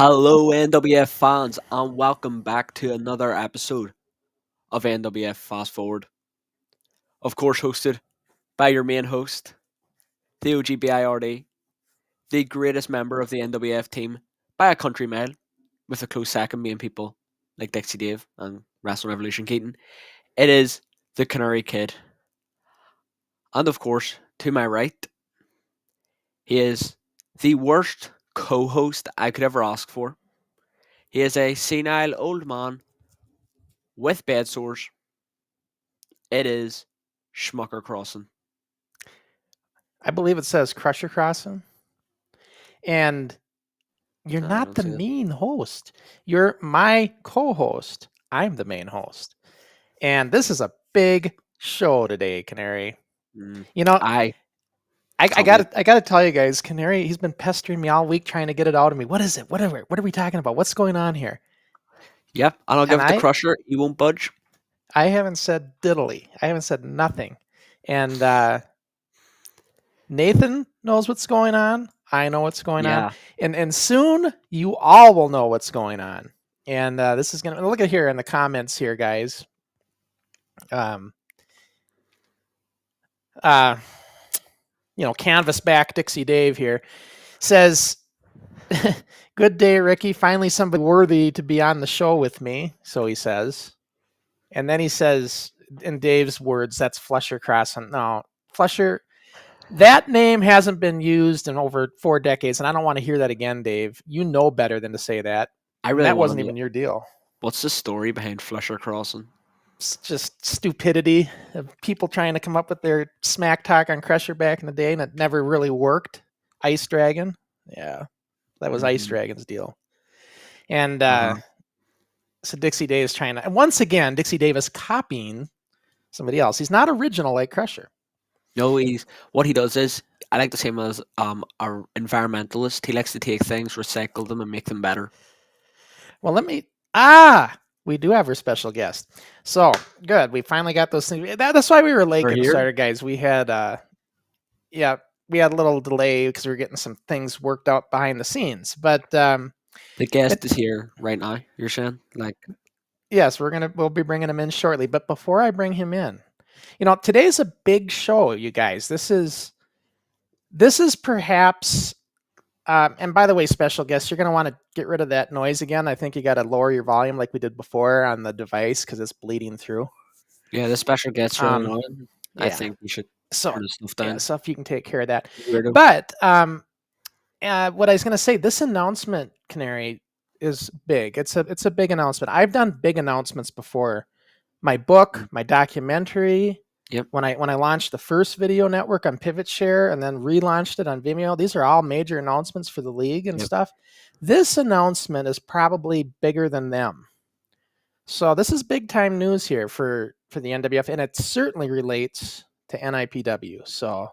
Hello, NWF fans, and welcome back to another episode of NWF Fast Forward. Of course, hosted by your main host, the OGBIRD, the greatest member of the NWF team by a country mile, with a close second being people like Dixie Dave and Wrestle Revolution Keaton. It is the Canary Kid. And of course, to my right, he is the worst co host I could ever ask for. He is a senile old man with bed sores. It is Schmucker Crossen. I believe it says Crusher Crossing. And you're I not don't the see it. main host. You're my co-host. I'm the main host. And this is a big show today, Canary. You know, I I tell me. gotta tell you guys, Canary, he's been pestering me all week trying to get it out of me. What is it? What are we talking about? What's going on here? Yep, and I'll give And it to Crusher. He won't budge. I haven't said diddly. I haven't said nothing. And Nathan knows what's going on. I know what's going on. And soon you all will know what's going on. And this is gonna look at here in the comments here, guys. Canvas back Dixie Dave here says, "Good day, Ricky. Finally, somebody worthy to be on the show with me." So he says, and then he says, in Dave's words, "That's Flusher Crossing." No, Flusher. That name hasn't been used in over 4 decades, and I don't want to hear that again, Dave. You know better than to say that. That wasn't even your deal. What's the story behind Flusher Crossing? It's just stupidity of people trying to come up with their smack talk on Crusher back in the day, and it never really worked. Ice Dragon. Yeah, that was Ice Dragon's deal. And so Dixie Dave is trying to... And once again, Dixie Dave is copying somebody else. He's not original like Crusher. No, what he does is, I like to say him as an environmentalist. He likes to take things, recycle them, and make them better. Well, we do have our special guest. So good, we finally got those things. That's why we were late getting started, guys. We had we had a little delay because we were getting some things worked out behind the scenes. But the guest is here right now. You're saying, yes, we'll be bringing him in shortly. But before I bring him in, today's a big show, you guys. This is perhaps, and by the way, special guests, you're going to want to get rid of that noise again. I think you got to lower your volume like we did before on the device because it's bleeding through. Yeah, the special guests really annoying. Yeah. I think we should turn this stuff down. Yeah, so if you can take care of that. Weirdo. But what I was going to say, this announcement, Canary, is big. It's a big announcement. I've done big announcements before. My book, my documentary. Yep. When I launched the first video network on PivotShare and then relaunched it on Vimeo, these are all major announcements for the league and stuff. This announcement is probably bigger than them. So this is big time news here for the NWF, and it certainly relates to NIPW. So,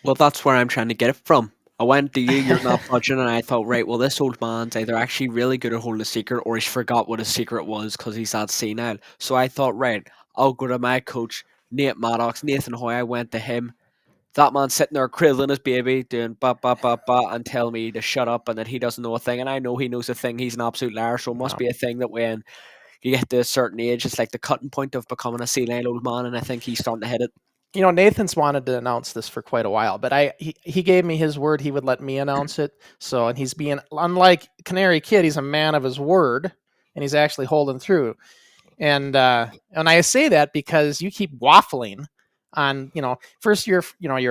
well, that's where I'm trying to get it from. I went to you're not budging, and I thought, right, well, this old man's either actually really good at holding a secret or he's forgot what his secret was because he's that senile. So I thought, right, I'll go to my coach, Nathan Hoy. I went to him. That man's sitting there cradling his baby, doing ba ba ba ba, and tell me to shut up and that he doesn't know a thing. And I know he knows a thing. He's an absolute liar. So it must be a thing that when you get to a certain age, it's like the cutting point of becoming a senile old man. And I think he's starting to hit it. Nathan's wanted to announce this for quite a while, but he gave me his word he would let me announce it. So, and he's being, unlike Canary Kid, he's a man of his word, and he's actually holding through. And I say that because you keep waffling on, first you're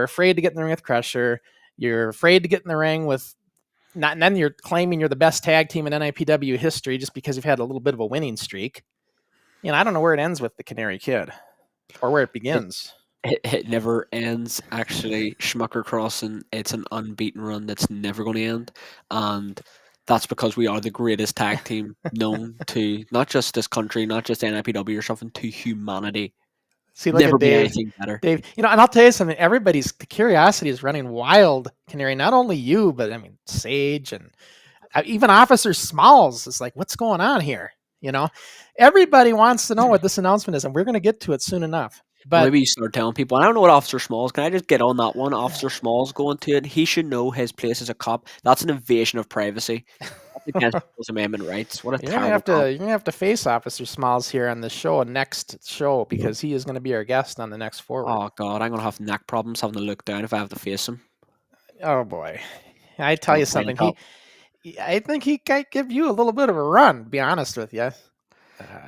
afraid to get in the ring with Crusher, you're afraid to get in the ring with, and then you're claiming you're the best tag team in NIPW history just because you've had a little bit of a winning streak. I don't know where it ends with the Canary Kid, or where it begins. It never ends, actually. Schmucker Crossing, it's an unbeaten run that's never going to end. And that's because we are the greatest tag team known to not just this country, not just NIPW or something, to humanity. See, look never at be Dave. Anything better. Dave, and I'll tell you something. The curiosity is running wild, Canary. Not only you, but I mean Sage and even Officer Smalls is like, what's going on here? Everybody wants to know what this announcement is, and we're going to get to it soon enough. But maybe you start telling people, I don't know what Officer Smalls. Can I just get on that one? Officer Smalls going to it. He should know his place as a cop. That's an invasion of privacy. against First Amendment rights. What a You're gonna terrible have to cop. you're gonna have to face Officer Smalls here on the show next show because he is gonna be our guest on the next Forward. Oh god, I'm gonna have neck problems having to look down if I have to face him. Oh boy, I tell From you a plane something. top. I think he might give you a little bit of a run. To be honest with you.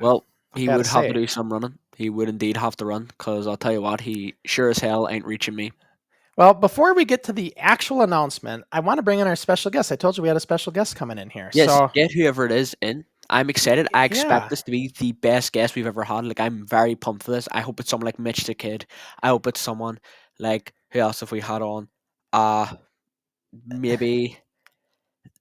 Well, he gotta would have to say. do some running. He would indeed have to run, because I'll tell you what, he sure as hell ain't reaching me. Well, before we get to the actual announcement, I want to bring in our special guest. I told you we had a special guest coming in here. Yes, So get whoever it is in. I'm excited. I expect yeah, this to be the best guest we've ever had. Like, I'm very pumped for this. I hope it's someone like Mitch the Kid. I hope it's someone like, who else have we had on? Maybe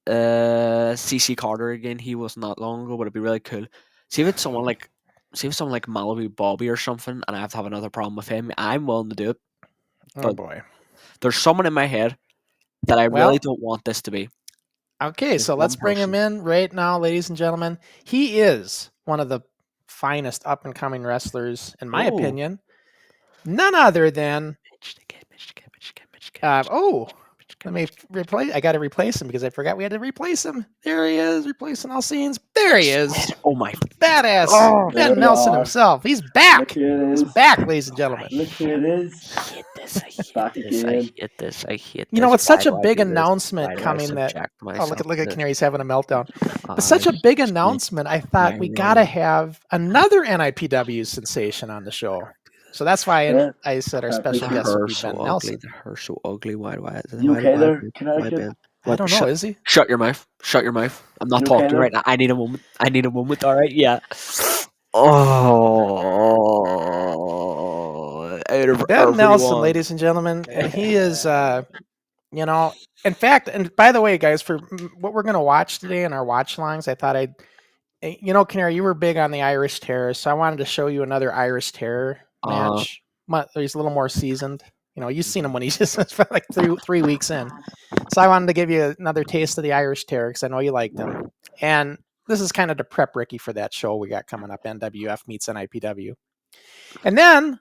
CC Carter again. He was not long ago, but it'd be really cool. See if it's someone like Malibu Bobby or something, and I have to have another problem with him. I'm willing to do it, oh but boy. there's someone in my head that I really Well, don't want this to be. okay, There's so one let's bring him person. in right now, ladies and gentlemen. He is one of the finest up and coming wrestlers, in my Oh, opinion. None other than Mitch the Kid, Mitch the Kid, Mitch the Kid, Mitch the Kid. let me replace. I got to replace him because I forgot we had to replace him. There he is, replacing all scenes. There he is, Oh my! badass Oh, Ben There we Nelson are. himself. He's back. Look who it He's is. back, ladies and gentlemen. Look who it is. I hate this. I hate Back this. I again. hate this. I hate You know, this. with such Why a do I big do this? announcement Why do I coming that subject oh myself look at to Canary's having a meltdown. this? With such a big Excuse me. announcement, I thought we gotta have another NIPW sensation on the show. So that's why Yeah. I said our Perfect. special The guest would hair be so Ben ugly. Nelson. The hair so ugly. Why? You okay there, Why Connecticut? Ben? I don't know, is he? Shut your mouth. Shut your mouth. I'm not You talking okay to you there? right now. I need a moment. I need a moment. All right. Yeah. Oh, out of Ben Nelson, everyone. ladies and gentlemen, and he is you know, in fact, and by the way, guys, for what we're gonna watch today in our watch longs, I thought you know, Canary, you were big on the Irish Terror, so I wanted to show you another Irish Terror match. He's a little more seasoned. You know, you've seen him when he's just like 3 weeks in. So I wanted to give you another taste of the Irish Terror because I know you liked him. And this is kind of to prep Ricky for that show we got coming up, NWF meets NIPW. And then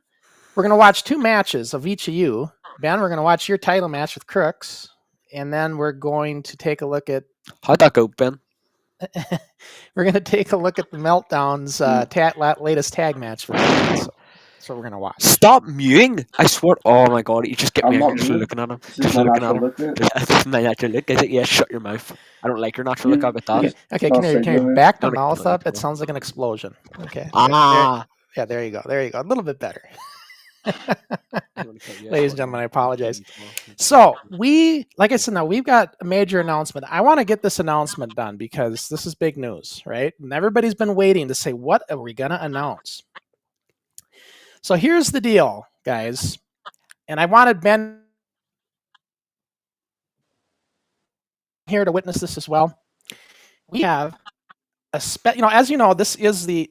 we're going to watch 2 matches of each of you. Ben, we're going to watch your title match with Crooks. And then we're going to take a look at How'd that go, Ben? we're going to take a look at the Meltdown's latest tag match for tonight. So that's what we're going to watch. Stop mewing! I swear. Oh my god! You just get me I'm not angry for mewing. looking at him. This Just is my looking at natural him. look, mate. This is my natural look. Is it? Yeah. Shut your mouth. I don't like your natural look. How about that? Okay, Not can you singular. back the Don't mouth ignore up? it. It sounds like an explosion. Okay. Ah. Yeah, there you go. There you go. A little bit better. I'm gonna kill you. Ladies and gentlemen, I apologize. So like I said, now we've got a major announcement. I want to get this announcement done because this is big news, right? And everybody's been waiting to say, what are we going to announce? So here's the deal, guys. And I wanted Ben here to witness this as well. We have as you know, this is the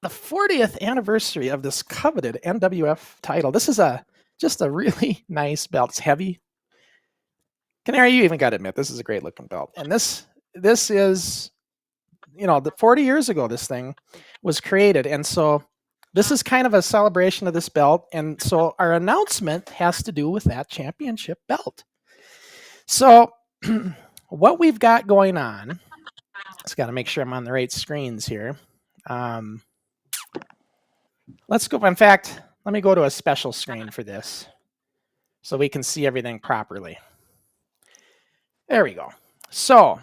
40th anniversary of this coveted NWF title. This is just a really nice belt. It's heavy. Canary, you even got to admit, this is a great looking belt. And this is, the 40 years ago this thing was created. And so this is kind of a celebration of this belt. And so our announcement has to do with that championship belt. So what we've got going on, just got to make sure I'm on the right screens here. Let's go. In fact, let me go to a special screen for this so we can see everything properly. There we go. So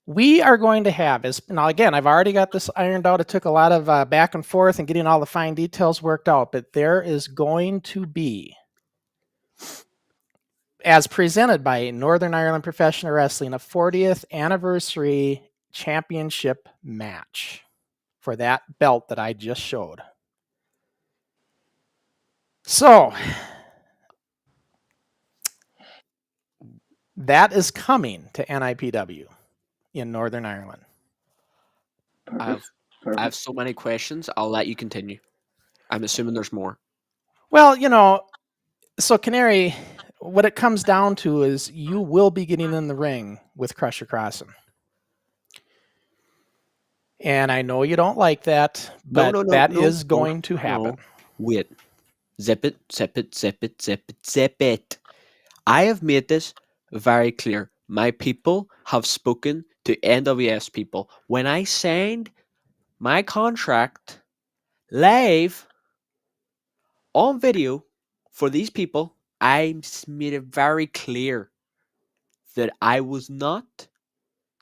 we are going to have now again, I've already got this ironed out. It took a lot of back and forth and getting all the fine details worked out, but there is going to be, as presented by Northern Ireland Professional Wrestling, a 40th anniversary championship match for that belt that I just showed. So that is coming to NIPW in Northern Ireland. I have so many questions. I'll let you continue. I'm assuming there's more. Well, so Canary, what it comes down to is you will be getting in the ring with Crusher Crossen. And I know you don't like that, but that is going to happen. Wait. Zip it, zip it, zip it, zip it, zip it. I have made this very clear My people have spoken to NWS people. When I signed my contract live on video for these people, I made it very clear that I was not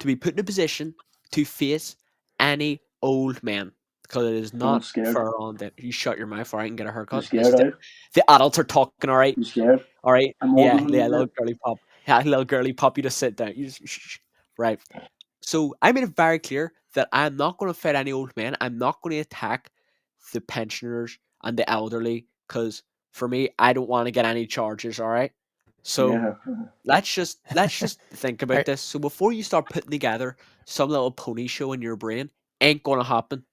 to be put in a position to face any old men because it is I'm not scared. fair on them. You shut your mouth or I can get a You haircut. scared, are you? The adults are talking, all right? You scared? All right. I'm older Yeah, than yeah, you, little mate. girly pop. Yeah, little girly pop, you just sit down. You just shh. Right. So I made it very clear that I'm not going to fight any old men. I'm not going to attack the pensioners and the elderly because for me, I don't want to get any charges. All right. So Yeah. let's just think about Are- this. So before you start putting together some little pony show in your brain, ain't going to happen.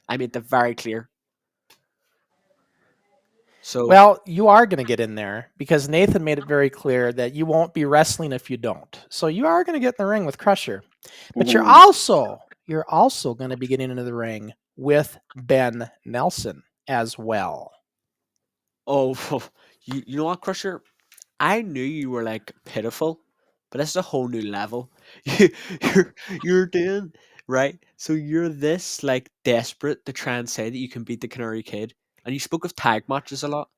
I made that very clear. So Well, you are going to get in there because Nathan made it very clear that you won't be wrestling if you don't. So you are going to get in the ring with Crusher. But you're Mhm. also going to be getting into the ring with Ben Nelson as well. oh, you know what, Crusher? I knew you were like pitiful, but this is a whole new level. You, you're doing right. So you're this like desperate to try and say that you can beat the Canary Kid, and you spoke of tag matches a lot.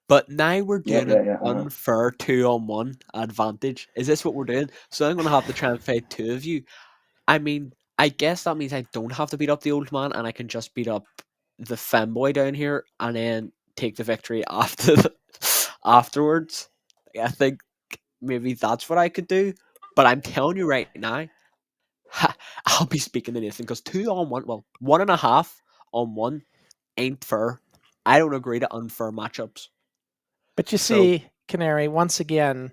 But now we're Yeah, doing yeah, an yeah. unfair 2-on-1 advantage. Is this what we're doing? So I'm gonna have to try and fight two of you. I mean, I guess that means I don't have to beat up the old man, and I can just beat up the femboy down here, and then take the victory after afterwards. I think maybe that's what I could do. But I'm telling you right now, I'll be speaking to Nathan because 2-on-1, well, 1.5-on-1 ain't fair. I don't agree to unfair matchups. But you So see, Canary, once again,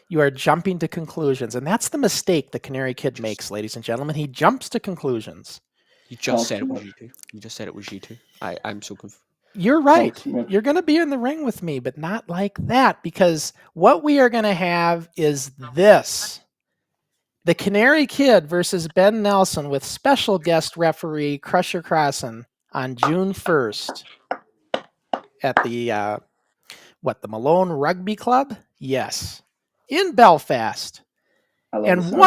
you are jumping to conclusions. And that's the mistake the Canary Kid just makes, ladies and gentlemen. He jumps to conclusions. you just Talks said too it was much. you two. You just said it was you two. I'm so confused. You're Talks right. too much. You're going to be in the ring with me, but not like that because what we are going to have is this. The Canary Kid versus Ben Nelson with special guest referee Crusher Crossen on June 1st at the Malone Rugby Club? Yes. In Belfast. I love the And sound of that.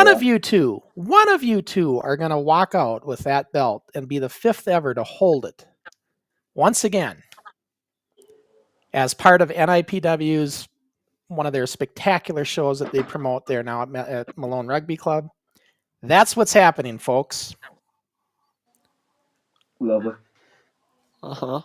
one of you two are going to walk out with that belt and be the fifth ever to hold it. Once again, as part of NIPW's one of their spectacular shows that they promote there now at Malone Rugby Club. That's what's happening, folks. Lovely. Uh huh.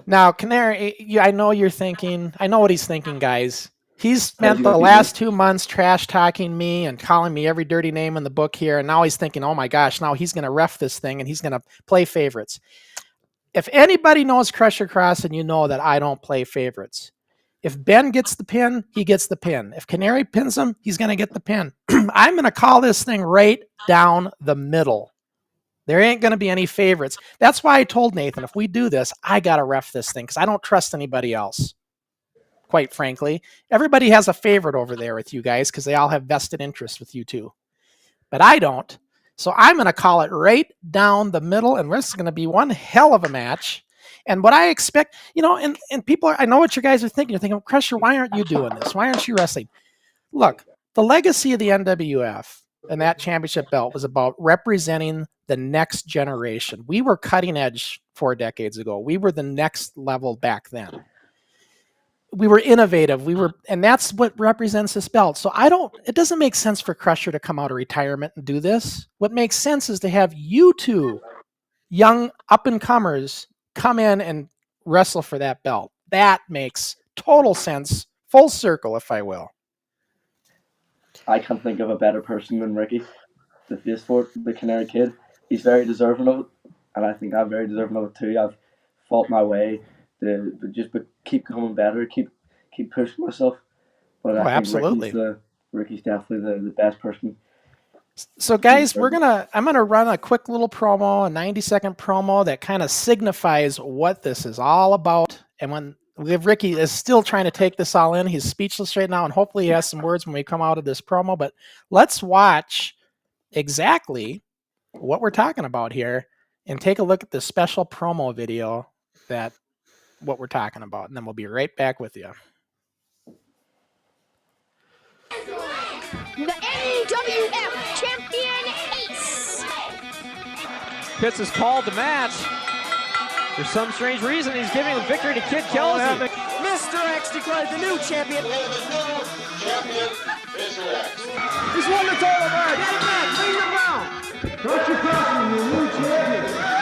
Now, Canary, I know you're thinking, I know what he's thinking, guys. He's How's spent your the rugby game? last 2 months trash talking me and calling me every dirty name in the book here. And now he's thinking, oh my gosh, now he's going to ref this thing and he's going to play favorites. If anybody knows Crusher Cross, and you know that I don't play favorites. If Ben gets the pin, he gets the pin. If Canary pins him, he's going to get the pin. I'm going to call this thing right down the middle. There ain't going to be any favorites. That's why I told Nathan, if we do this, I got to ref this thing because I don't trust anybody else, quite frankly. Everybody has a favorite over there with you guys because they all have vested interest with you too. But I don't. So I'm going to call it right down the middle, and this is going to be one hell of a match. And what I expect, and people, I know what you guys are thinking. You're thinking, Crusher, why aren't you doing this? Why aren't you wrestling? Look, the legacy of the NWF and that championship belt was about representing the next generation. We were cutting edge 4 decades ago. We were the next level back then. We were innovative. And that's what represents this belt. So it doesn't make sense for Crusher to come out of retirement and do this. What makes sense is to have you two young up and comers come in and wrestle for that belt. That makes total sense. Full circle, if I will. I can't think of a better person than Ricky, the face for it, the Canary Kid. He's very deserving of it, and I think I'm very deserving of it too. I've fought my way to just keep coming better, keep pushing myself. But Oh, I think absolutely. Ricky's definitely the best person So to guys, deserve it. I'm gonna run a quick little promo, a 90-second promo that kind of signifies what this is all about. And when Ricky is still trying to take this all in, he's speechless right now, and hopefully he has some words when we come out of this promo. But let's watch exactly what we're talking about here and take a look at the special promo video that what we're talking about, and then we'll be right back with you. the NWF Champion Ace. Pitts has called the match. For some strange reason, he's giving the victory to Kid Kelsey. Mr. X declared the new champion. The new champion, Mr. X. He's won the title back. Get it back. Bring it around. Dr. Crossen, your new champion.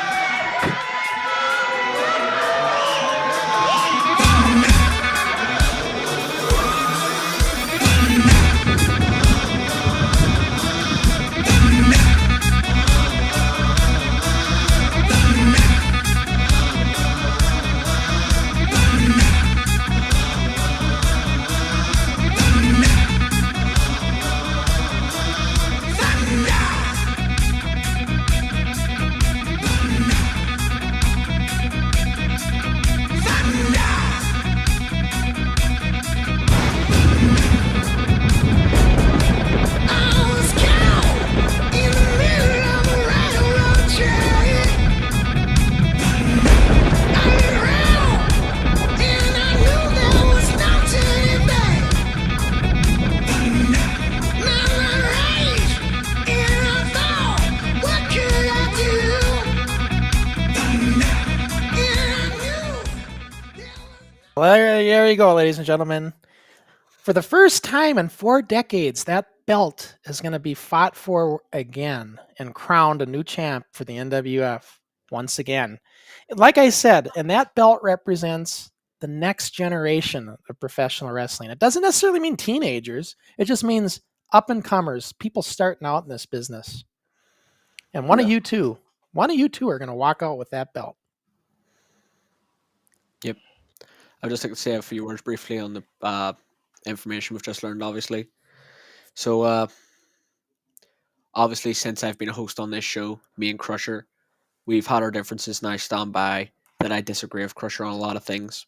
Well, there you go, ladies and gentlemen. For the first time in 4 decades, that belt is going to be fought for again and crowned a new champ for the NWF once again. Like I said, and that belt represents the next generation of professional wrestling. It doesn't necessarily mean teenagers. It just means up-and-comers, people starting out in this business. And one of you two are going to walk out with that belt. Yep. I'd just like to say a few words briefly on the information we've just learned, obviously. So, obviously, since I've been a host on this show, me and Crusher, we've had our differences, and I stand by that I disagree with Crusher on a lot of things.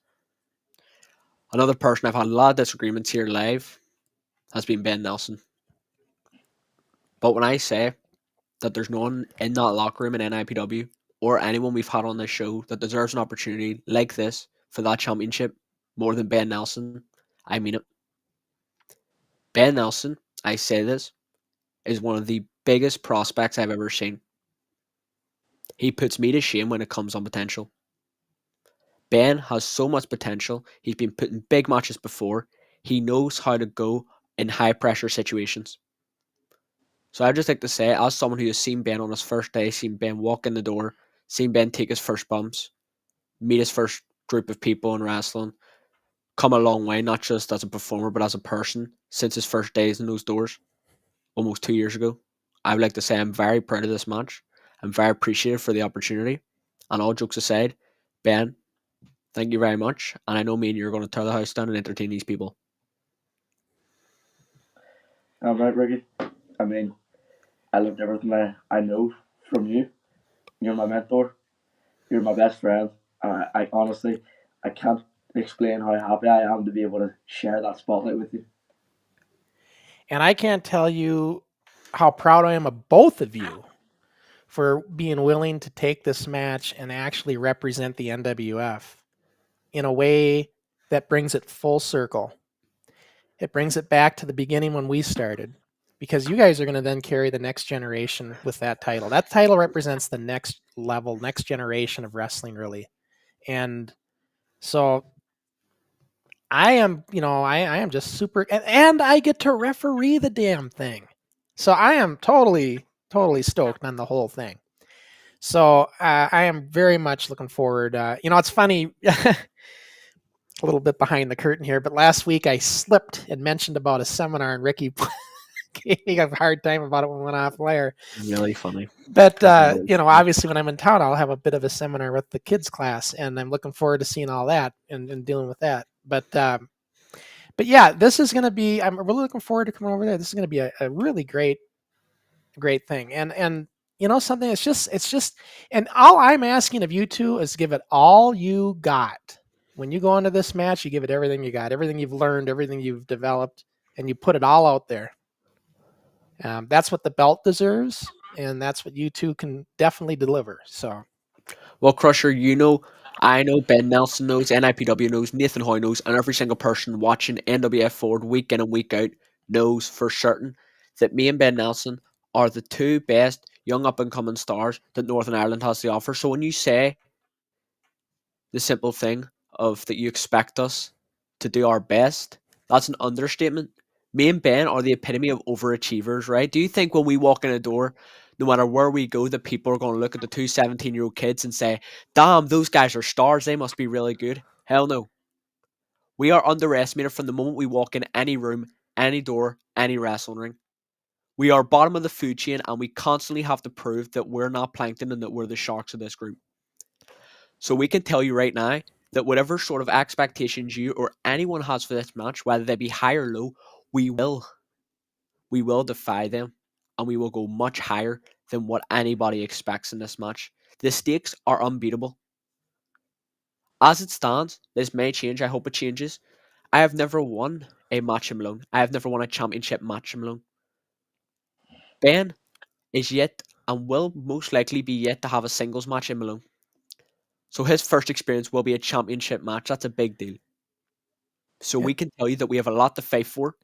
Another person I've had a lot of disagreements here live has been Ben Nelson. But when I say that there's no one in that locker room in NIPW or anyone we've had on this show that deserves an opportunity like this for that championship more than Ben Nelson, I mean it. Ben Nelson, I say this, is one of the biggest prospects I've ever seen. He puts me to shame when it comes on potential. Ben has so much potential. He's been put in big matches before. He knows how to go in high pressure situations. So I'd just like to say, as someone who has seen Ben on his first day, seen Ben walk in the door, seen Ben take his first bumps, meet his first group of people in wrestling, come a long way, not just as a performer, but as a person, since his first days in those doors, almost 2 years ago. I would like to say I'm very proud of this match. I'm very appreciative for the opportunity. And all jokes aside, Ben, thank you very much. And I know me and you are going to tear the house down and entertain these people. All right, Ricky. I mean, I loved everything I know from you. You're my mentor. You're my best friend. I honestly, I can't explain how happy I am to be able to share that spotlight with you. And I can't tell you how proud I am of both of you for being willing to take this match and actually represent the NWF in a way that brings it full circle. It brings it back to the beginning when we started, because you guys are going to then carry the next generation with that title. That title represents the next level, next generation of wrestling, really. And so I am just super, and I get to referee the damn thing. So I am totally stoked on the whole thing. So I am very much looking forward. It's funny, a little bit behind the curtain here, but last week I slipped and mentioned about a seminar, and Ricky gave me a hard time about it when we went off air. Really funny. But, obviously when I'm in town, I'll have a bit of a seminar with the kids class, and I'm looking forward to seeing all that and dealing with that. But yeah, this is going to be, I'm really looking forward to coming over there. This is going to be a really great thing. And something, it's just, and all I'm asking of you two is give it all you got. When you go into this match, you give it everything you got, everything you've learned, everything you've developed, and you put it all out there. That's what the belt deserves, and that's what you two can definitely deliver. So, well, Crusher, I know, Ben Nelson knows, NIPW knows, Nathan Hoy knows, and every single person watching NWF Forward week in and week out knows for certain that me and Ben Nelson are the two best young up-and-coming stars that Northern Ireland has to offer. So when you say the simple thing of that you expect us to do our best, that's an understatement. Me and Ben are the epitome of overachievers, right? Do you think when we walk in a door, no matter where we go, that people are going to look at the two 17-year-old kids and say, damn, those guys are stars, they must be really good? Hell no. We are underestimated from the moment we walk in any room, any door, any wrestling ring. We are bottom of the food chain, and we constantly have to prove that we're not plankton and that we're the sharks of this group. So we can tell you right now that whatever sort of expectations you or anyone has for this match, whether they be high or low, we will defy them, and we will go much higher than what anybody expects in this match. The stakes are unbeatable. As it stands, this may change. I hope it changes. I have never won a match in Malone. I have never won a championship match in Malone. Ben is yet and will most likely be yet to have a singles match in Malone. So his first experience will be a championship match. That's a big deal. So we can tell you that we have a lot to fight for.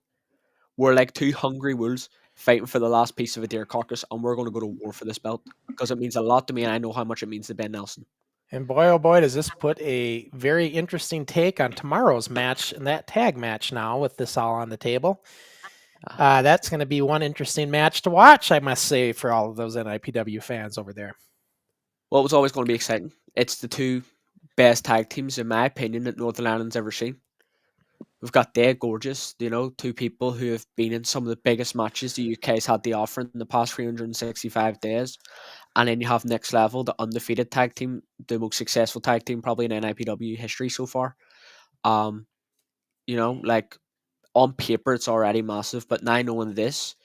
We're like two hungry wolves fighting for the last piece of a deer carcass, and we're going to go to war for this belt because it means a lot to me, and I know how much it means to Ben Nelson. And boy, oh boy, does this put a very interesting take on tomorrow's match and that tag match now with this all on the table. That's going to be one interesting match to watch, I must say, for all of those NIPW fans over there. Well, it was always going to be exciting. It's the two best tag teams, in my opinion, that Northern Ireland's ever seen. We've got Dead Gorgeous, two people who have been in some of the biggest matches the UK's had to offer in the past 365 days. And then you have Next Level, the undefeated tag team, the most successful tag team probably in NIPW history so far. Like on paper it's already massive, but now knowing this,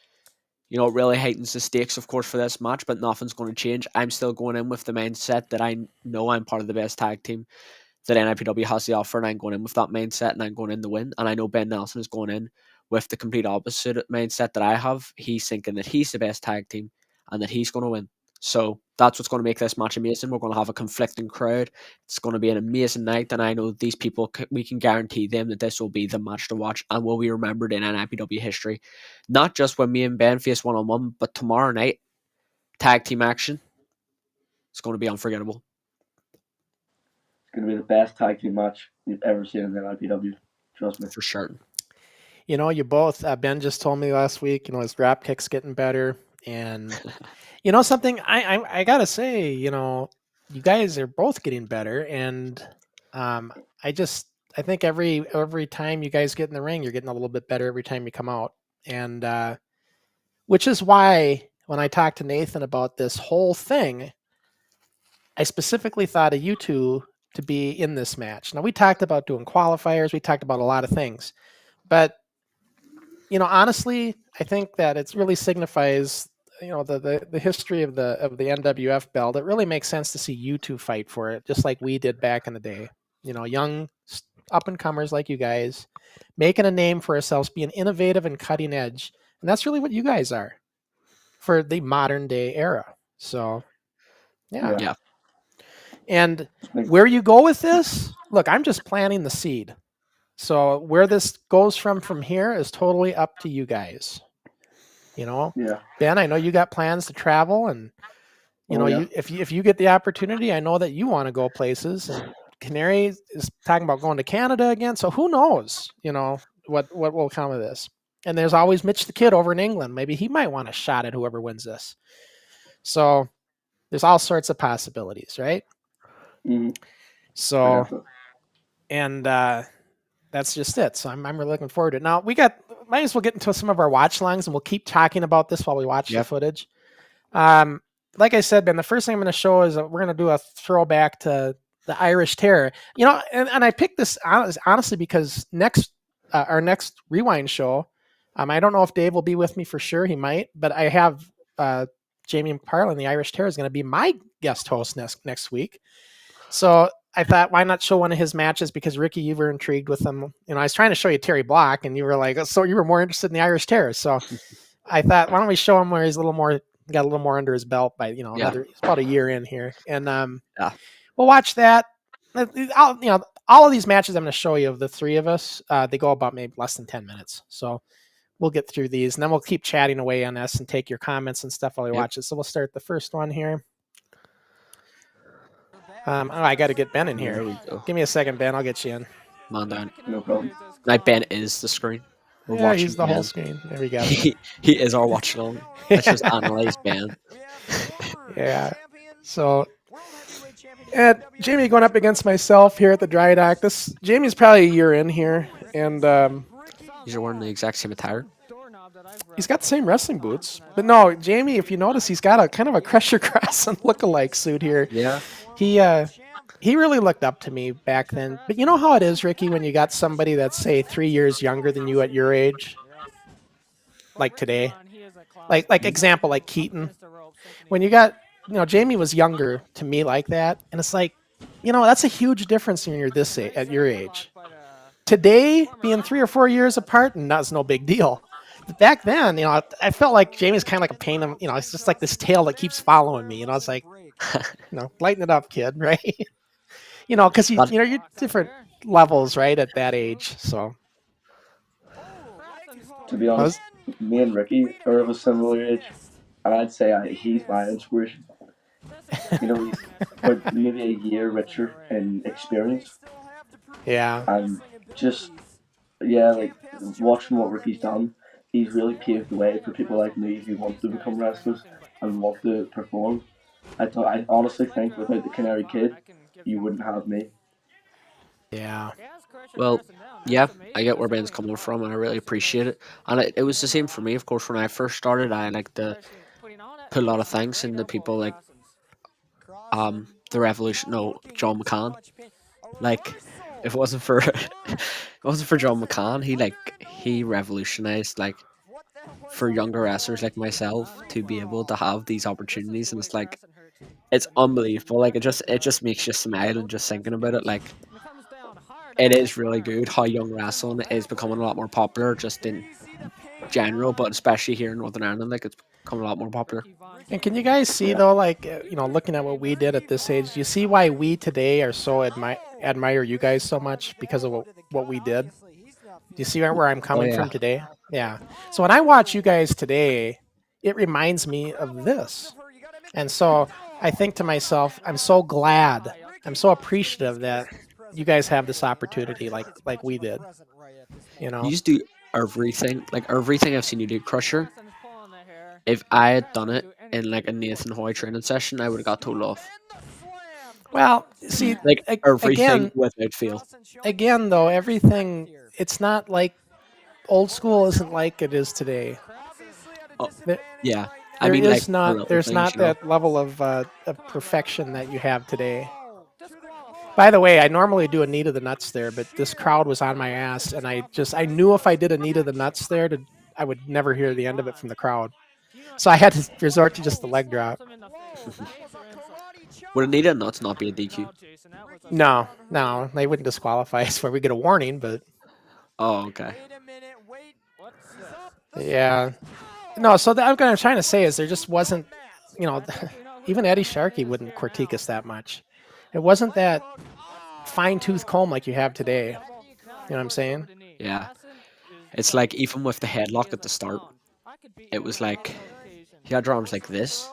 it really heightens the stakes, of course, for this match, but nothing's going to change. I'm still going in with the mindset that I know I'm part of the best tag team that NIPW has to offer, and I'm going in with that mindset, and I'm going in to win. And I know Ben Nelson is going in with the complete opposite mindset that I have. He's thinking that he's the best tag team and that he's going to win. So that's what's going to make this match amazing. We're going to have a conflicting crowd. It's going to be an amazing night, and I know these people, we can guarantee them that this will be the match to watch and will be remembered in NIPW history. Not just when me and Ben face one-on-one, but tomorrow night, tag team action. It's going to be unforgettable. It's going to be the best tag team match you've ever seen in the NIPW. Trust me. For certain. You both, Ben just told me last week, his drop kick's getting better. And, something I got to say, you guys are both getting better. And I think every time you guys get in the ring, you're getting a little bit better every time you come out. And which is why when I talked to Nathan about this whole thing, I specifically thought of you two to be in this match. Now, we talked about doing qualifiers. We talked about a lot of things. But, honestly, I think that it really signifies, the history of the NWF belt. It really makes sense to see you two fight for it, just like we did back in the day. Young up-and-comers like you guys, making a name for ourselves, being innovative and cutting edge. And that's really what you guys are for the modern day era. So, yeah. And where you go with this, look, I'm just planting the seed. So where this goes from here is totally up to you guys. Ben, I know you got plans to travel, and if you get the opportunity, I know that you want to go places. And Canary is talking about going to Canada again, so who knows? What will come of this. And there's always Mitch the Kid over in England. Maybe he might want a shot at whoever wins this. So there's all sorts of possibilities, right? Mm-hmm. So, and that's just it. So I'm really looking forward to it. Now might as well get into some of our watch longs, and we'll keep talking about this while we watch the footage. Like I said, Ben, the first thing I'm going to show is we're going to do a throwback to the Irish Terror. And I picked this honestly because our next Rewind show, I don't know if Dave will be with me for sure. He might, but I have Jamie McParland, the Irish Terror, is going to be my guest host next week. So I thought, why not show one of his matches? Because Ricky, you were intrigued with him. I was trying to show you Terry Block, and you were like, so you were more interested in the Irish Terror. So I thought, why don't we show him where he's got a little more under his belt by, he's about a year in here. And we'll watch that. All of these matches I'm going to show you of the three of us, they go about maybe less than 10 minutes. So we'll get through these, and then we'll keep chatting away on this and take your comments and stuff while we Yep. watch it. So we'll start the first one here. I got to get Ben in There here. we go. Give me a second, Ben. I'll get you in. Man down. No problem. Now Ben is the screen. We're Yeah, watching he's the Ben. whole screen. There we go. He is our watch along. Let's just analyze Ben. Yeah. So, and Jamie going up against myself here at the dry dock. Jamie's probably a year in here, and These are wearing the exact same attire. he's got the same wrestling boots. But no, Jamie, if you notice, he's got a kind of a Crusher Crossen lookalike suit here. Yeah. He really looked up to me back then. But you know how it is, Ricky, when you got somebody that's, say, 3 years younger than you at your age? Like today? Like example, like Keaton. When you got, Jamie was younger to me like that. And it's like, that's a huge difference when you're this age, at your age. Today, being 3 or 4 years apart, that's no big deal. But back then, I felt like Jamie's kind of like a pain. It's just like this tail that keeps following me. It's like, lighten it up, kid, right? Because you're different levels, right, at that age. So, To be honest, me and Ricky are of a similar age, and I'd say he's my inspiration. He's about maybe a year richer in experience, yeah, and just like watching what Ricky's done, he's really paved the way for people like me who want to become wrestlers and want to perform. I honestly think without the Canary Kid, you wouldn't have me. yeah. Well, yeah, I get where Ben's coming from, and I really appreciate it. And it was the same for me, of course. When I first started, I like to put a lot of thanks into people like the Revolution. No, John McCann. Like, if it wasn't for John McCann, he revolutionized for younger wrestlers like myself to be able to have these opportunities, and it's unbelievable. Like, it just makes you smile and just thinking about it. Like, it is really good how young wrestling is becoming a lot more popular, just in general, but especially here in Northern Ireland, like, it's becoming a lot more popular. And can you guys see though, looking at what we did at this age, do you see why we today are so admire you guys so much because of what we did? Do you see where I'm coming from today? Yeah. So when I watch you guys today, it reminds me of this. And so I think to myself, I'm so glad, I'm so appreciative that you guys have this opportunity like we did. You just do everything. Like, everything I've seen you do, Crusher. If I had done it in a Nathan Hoy training session, I would have got told off. Well, see, Everything again, without fail. Again, though, everything, it's not like old school isn't like it is today. Oh, yeah. There's not that level of perfection that you have today. By the way, I normally do a knee to the nuts there, but this crowd was on my ass, and I knew if I did a knee to the nuts there, I would never hear the end of it from the crowd. So I had to resort to just the leg drop. Would a knee to the nuts not be a DQ? No, they wouldn't disqualify us where we get a warning, but... Oh, okay. Yeah. No, so what I'm trying to say is there just wasn't, even Eddie Sharkey wouldn't critique us that much. It wasn't that fine-tooth comb like you have today. You know what I'm saying? Yeah. It's like, even with the headlock at the start, it was like, you had your arms like this,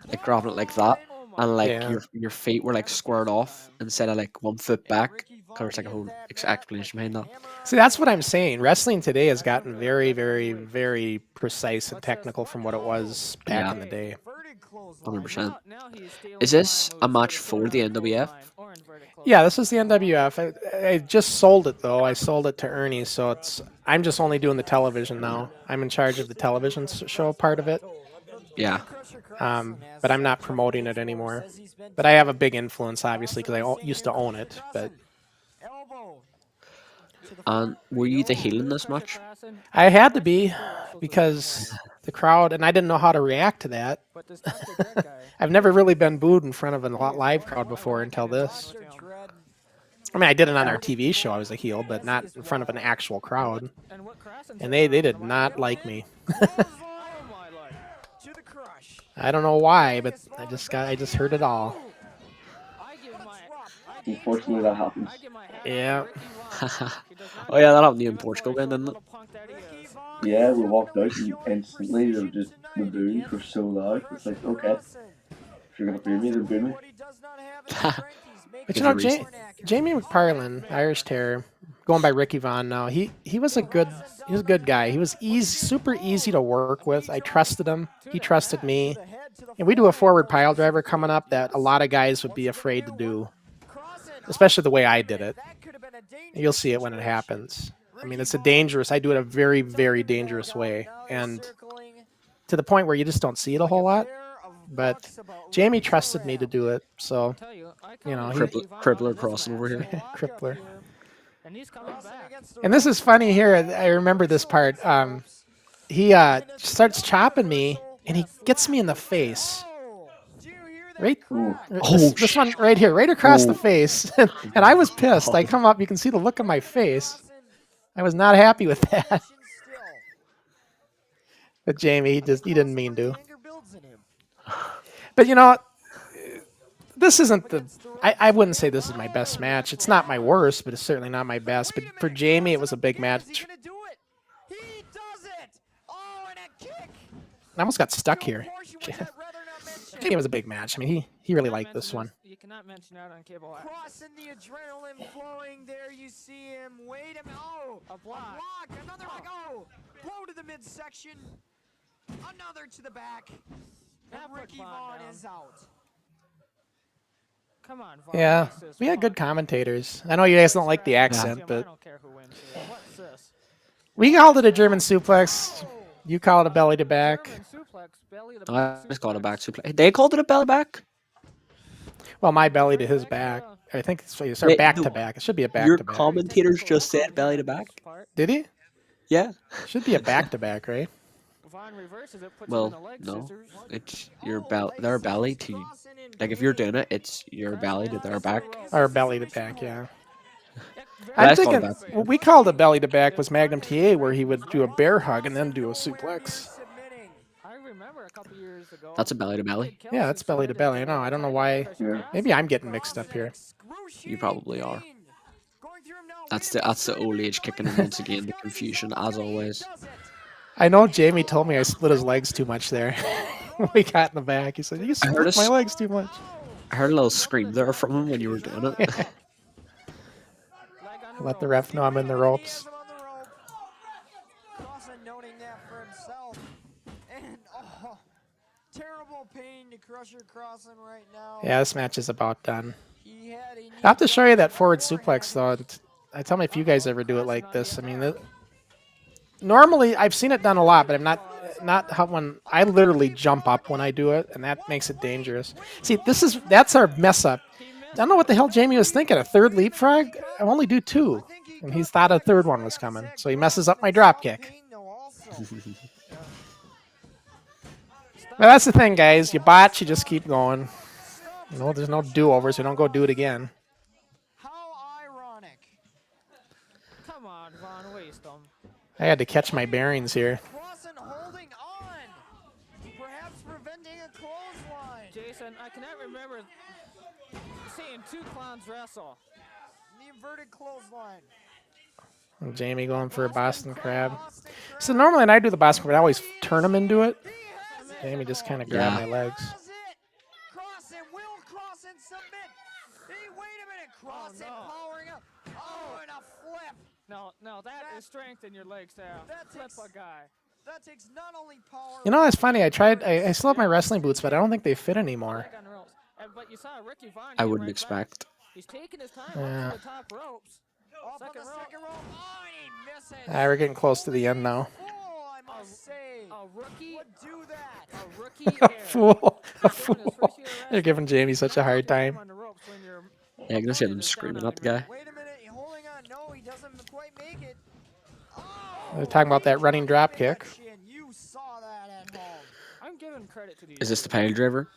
like grabbing it like that, and your feet were squared off instead of 1 foot back. There's a whole explanation behind that. See, that's what I'm saying. Wrestling today has gotten very, very, very precise and technical from what it was back in the day. 100%. Is this a match for the NWF? Yeah, this is the NWF. I just sold it though. I sold it to Ernie, so I'm just only doing the television now. I'm in charge of the television show part of it. Yeah. But I'm not promoting it anymore. But I have a big influence, obviously, because I used to own it. But were you the heel in this match? I had to be, because the crowd, and I didn't know how to react to that. I've never really been booed in front of a live crowd before until this. I mean, I did it on our TV show. I was a heel, but not in front of an actual crowd. And they did not like me. I don't know why, but I just heard it all. Unfortunately, that happens. Yeah. Oh yeah, that happened to you in Portugal then, didn't it? Yeah, we walked out and instantly they were just the boos were so loud. It's like, okay, if you're gonna boo me, then boo me. But you know, Jamie McParlin, Irish Terror, going by Ricky Vaughn now. He was a good guy. He was super easy to work with. I trusted him. He trusted me. And we do a forward pile driver coming up that a lot of guys would be afraid to do, especially the way I did it. You'll see it when it happens. I mean, it's I do it a very, very dangerous way. And to the point where you just don't see it a whole lot. But Jamie trusted me to do it. So, you know, Crippler crossing over here. Crippler. And this is funny here. I remember this part. He starts chopping me, and he gets me in the face. Right? This one right here, right across the face. And I was pissed. I come up, you can see the look on my face. I was not happy with that. But Jamie, he didn't mean to. But you know, this isn't I wouldn't say this is my best match. It's not my worst, but it's certainly not my best. But for Jamie, it was a big match. I almost got stuck here. Jamie was a big match. I mean, he really liked this one. You cannot mention out on cable. Crossing the adrenaline flowing. There you see him. Wait a minute. Oh, a block. Another leg. Oh, blow to the midsection. Another to the back. And Ricky Vaughn is out. Come on, Vaughn. Yeah, we had good commentators. I know you guys don't like the accent, but I don't care who wins here. What's this? we called it a German suplex. You call it a belly to back. German suplex, belly to I back just called it suplex. back suplex. They called it a belly back. Well, my belly to his back. I think it's our back to back. It should be a back Your to back. commentators just said belly to back. Did he? Yeah. Should be a back to back, right? Vaughn reverses it, puts him in the Well, leg no. scissors. It's your their belly to, like if you're doing it, it's your belly to their back. Or belly to back, yeah. I I'm called thinking that. what we called a belly to back was Magnum TA, where he would do a bear hug and then do a suplex. I remember a couple years ago. That's a belly to belly. Yeah, that's belly to belly. I know. I don't know why. Yeah. Maybe I'm getting mixed up here. You probably are. That's the old age kicking in once again. The confusion, as always. I know Jamie told me I split his legs too much there. When we got in the back, he said, "You split my legs too much." I heard a little scream there from him when you were doing it. Let the ref know I'm in the ropes. Crossen noting that for himself. And terrible pain to Crusher Crossen right now. Yeah, this match is about done. He had a knee I have to show you that forward suplex, though. I tell me if you guys ever do it like this. I mean, normally I've seen it done a lot, but I'm not how when I literally jump up when I do it, and that makes it dangerous. See, that's our mess up. I don't know what the hell Jamie was thinking. A third leapfrog? I only do two, and he thought a third one was coming, so he messes up my drop kick. But that's the thing, guys. You botch, you just keep going. You know, there's no do-overs. We don't go do it again. How ironic. Come on, Vaughn, waste them. I had to catch my bearings here. Crossen holding on. Perhaps preventing a clothesline. Jason, I cannot remember seeing two clowns wrestle. The inverted clothesline. And Jamie going for a Boston Crab. So normally when I do the Boston Crab, I always turn him into it. Jamie just kind of grabbed my legs. Does it? Crossen, will Crossen submit? Hey, wait a minute. Crossen powering up. Oh, and a flip. No, that is strength in your legs to flip a guy. That takes not only power. You know, it's funny. I still have my wrestling boots, but I don't think they fit anymore. Leg on the ropes. But you saw Ricky Vaughn. I get wouldn't right expect. back. He's taking his time Yeah. up to the top ropes. Off on Second the rope. second rope. Oh, and he misses. We're getting close to the end now. Oh, I must say. A rookie Would do that. A rookie A error. fool. A Doing his fool. first year of They're giving Jamie such a hard time. on the ropes when you're Yeah, I can see them screaming at the guy. Wait a minute. Holding on. No, he doesn't quite make it. Oh. They're talking about that running drop kick. You saw that at home. I'm giving credit to these. Is this the pile driver?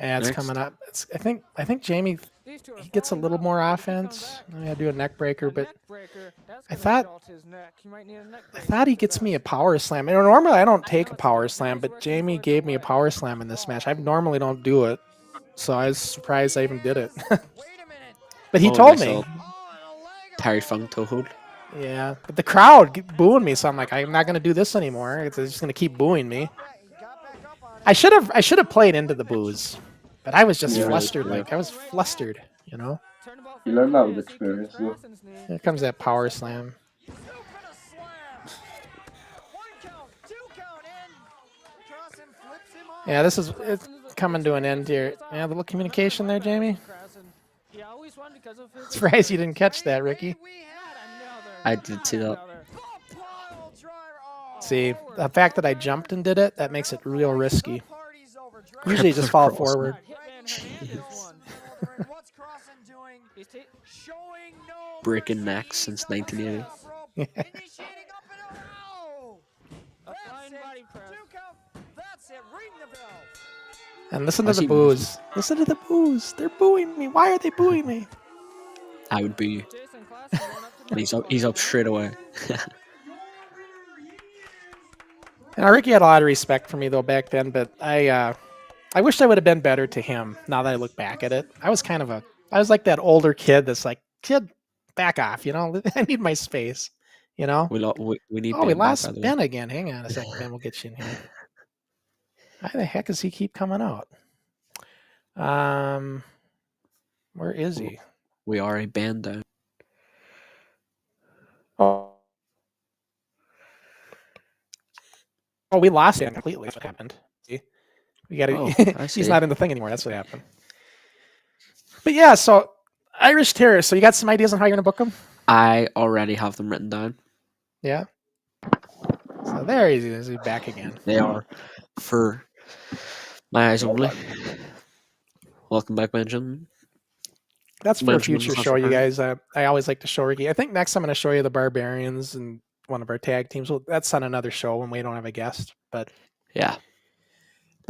Yeah, it's Next. coming up. I think Jamie These two are he gets a falling little up. more He comes offense. back. I'm gonna do a neck breaker, A but neck breaker. That's I gonna thought- jolt his neck. He might need a neck I breaker thought he for gets that. me a power slam. And normally I don't take a power slam, but Jamie gave me a power slam in this match. I normally don't do it, so I was surprised I even did it. Wait a minute. But he Oh, told nice me. little Oh, and a leg Terry Funk toe hold. Yeah, but the crowd booing me, so I'm like, I'm not gonna do this anymore. They're just gonna keep booing me. I should have played into the boos, but I was just Yeah, flustered. yeah. Like I was flustered, you know. You learn that with experience, though. Here comes that power slam. Yeah, this is it's coming to an end here. Yeah, a little communication there, Jamie. Surprised you didn't catch that, Ricky. I did see that. See, the fact that I jumped and did it, that makes it real risky. Usually you just fall forward. Breaking necks since 1980. And listen to the boos. Listen to the boos. They're booing me. Why are they booing me? I would be. And he's up straight away. Now, Ricky had a lot of respect for me though back then, but I wished I would have been better to him. Now that I look back at it, I was like that older kid that's like, kid, back off. You know, I need my space. You know. We need. Oh, we Ben back, lost by the way. Ben again. Hang on a second, Ben. We'll get you in here. Why the heck does he keep coming out? Where is he? We are a band down. Oh, we lost him completely. That's what happened. See, we got Oh, I he's see. not in the thing anymore. That's what happened. But yeah, so Irish Terror. So you got some ideas on how you're gonna book them? I already have them written down. Yeah. So there he is. He's back again. They are for my eyes only. Welcome back, Benjamin. That's for a Benjamin future Hustle show, you Fan. guys. I always like to show Ricky. I think next I'm going to show you the Barbarians and one of our tag teams. Well, that's on another show when we don't have a guest. But Yeah,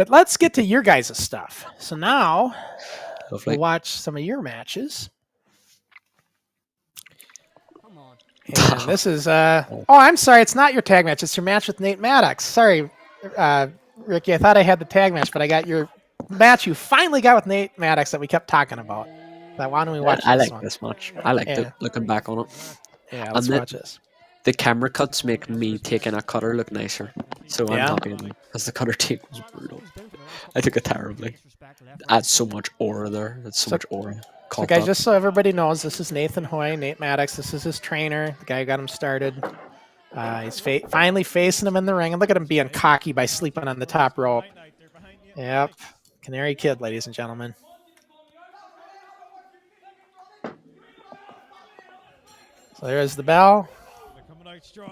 let's get to your guys' stuff. So now lovely. we'll watch some of your matches. And this is oh, I'm sorry, it's not your tag match. It's your match with Nate Maddox. Sorry, Ricky. I thought I had the tag match, but I got your match you finally got with Nate Maddox that we kept talking about. That why don't we watch I this like one? this much. I liked Yeah. it. Looking back on it, Yeah, let's And watch this. the camera cuts make me taking a cutter look nicer. So I'm Yeah. happy because the cutter take was brutal. I took it terribly. Adds so much aura there. That's so much aura. So guys, just so everybody knows, this is Nathan Hoy, Nate Maddox. This is his trainer, the guy who got him started. He's finally facing him in the ring, and look at him being cocky by sleeping on the top rope. Yep, Canary Kid, ladies and gentlemen. So there's the bell.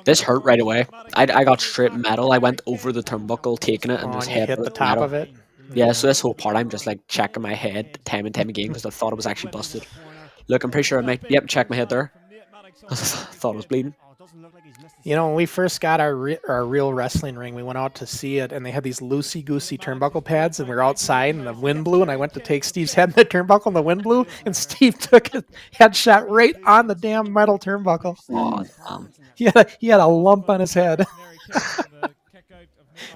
This hurt right away. I got straight metal. I went over the turnbuckle, taking it, and Oh, just and you hit the top metal. of it. Yeah, so this whole part I'm just like checking my head time and time again because I thought it was actually busted. Look, I'm pretty sure I might. Yep, check my head there. Thought it was bleeding. You know, when we first got our real wrestling ring, we went out to see it, and they had these loosey-goosey turnbuckle pads, and we were outside, and the wind blew, and I went to take Steve's head in the turnbuckle, and the wind blew, and Steve took a headshot right on the damn metal turnbuckle. Oh, He had a lump on his head.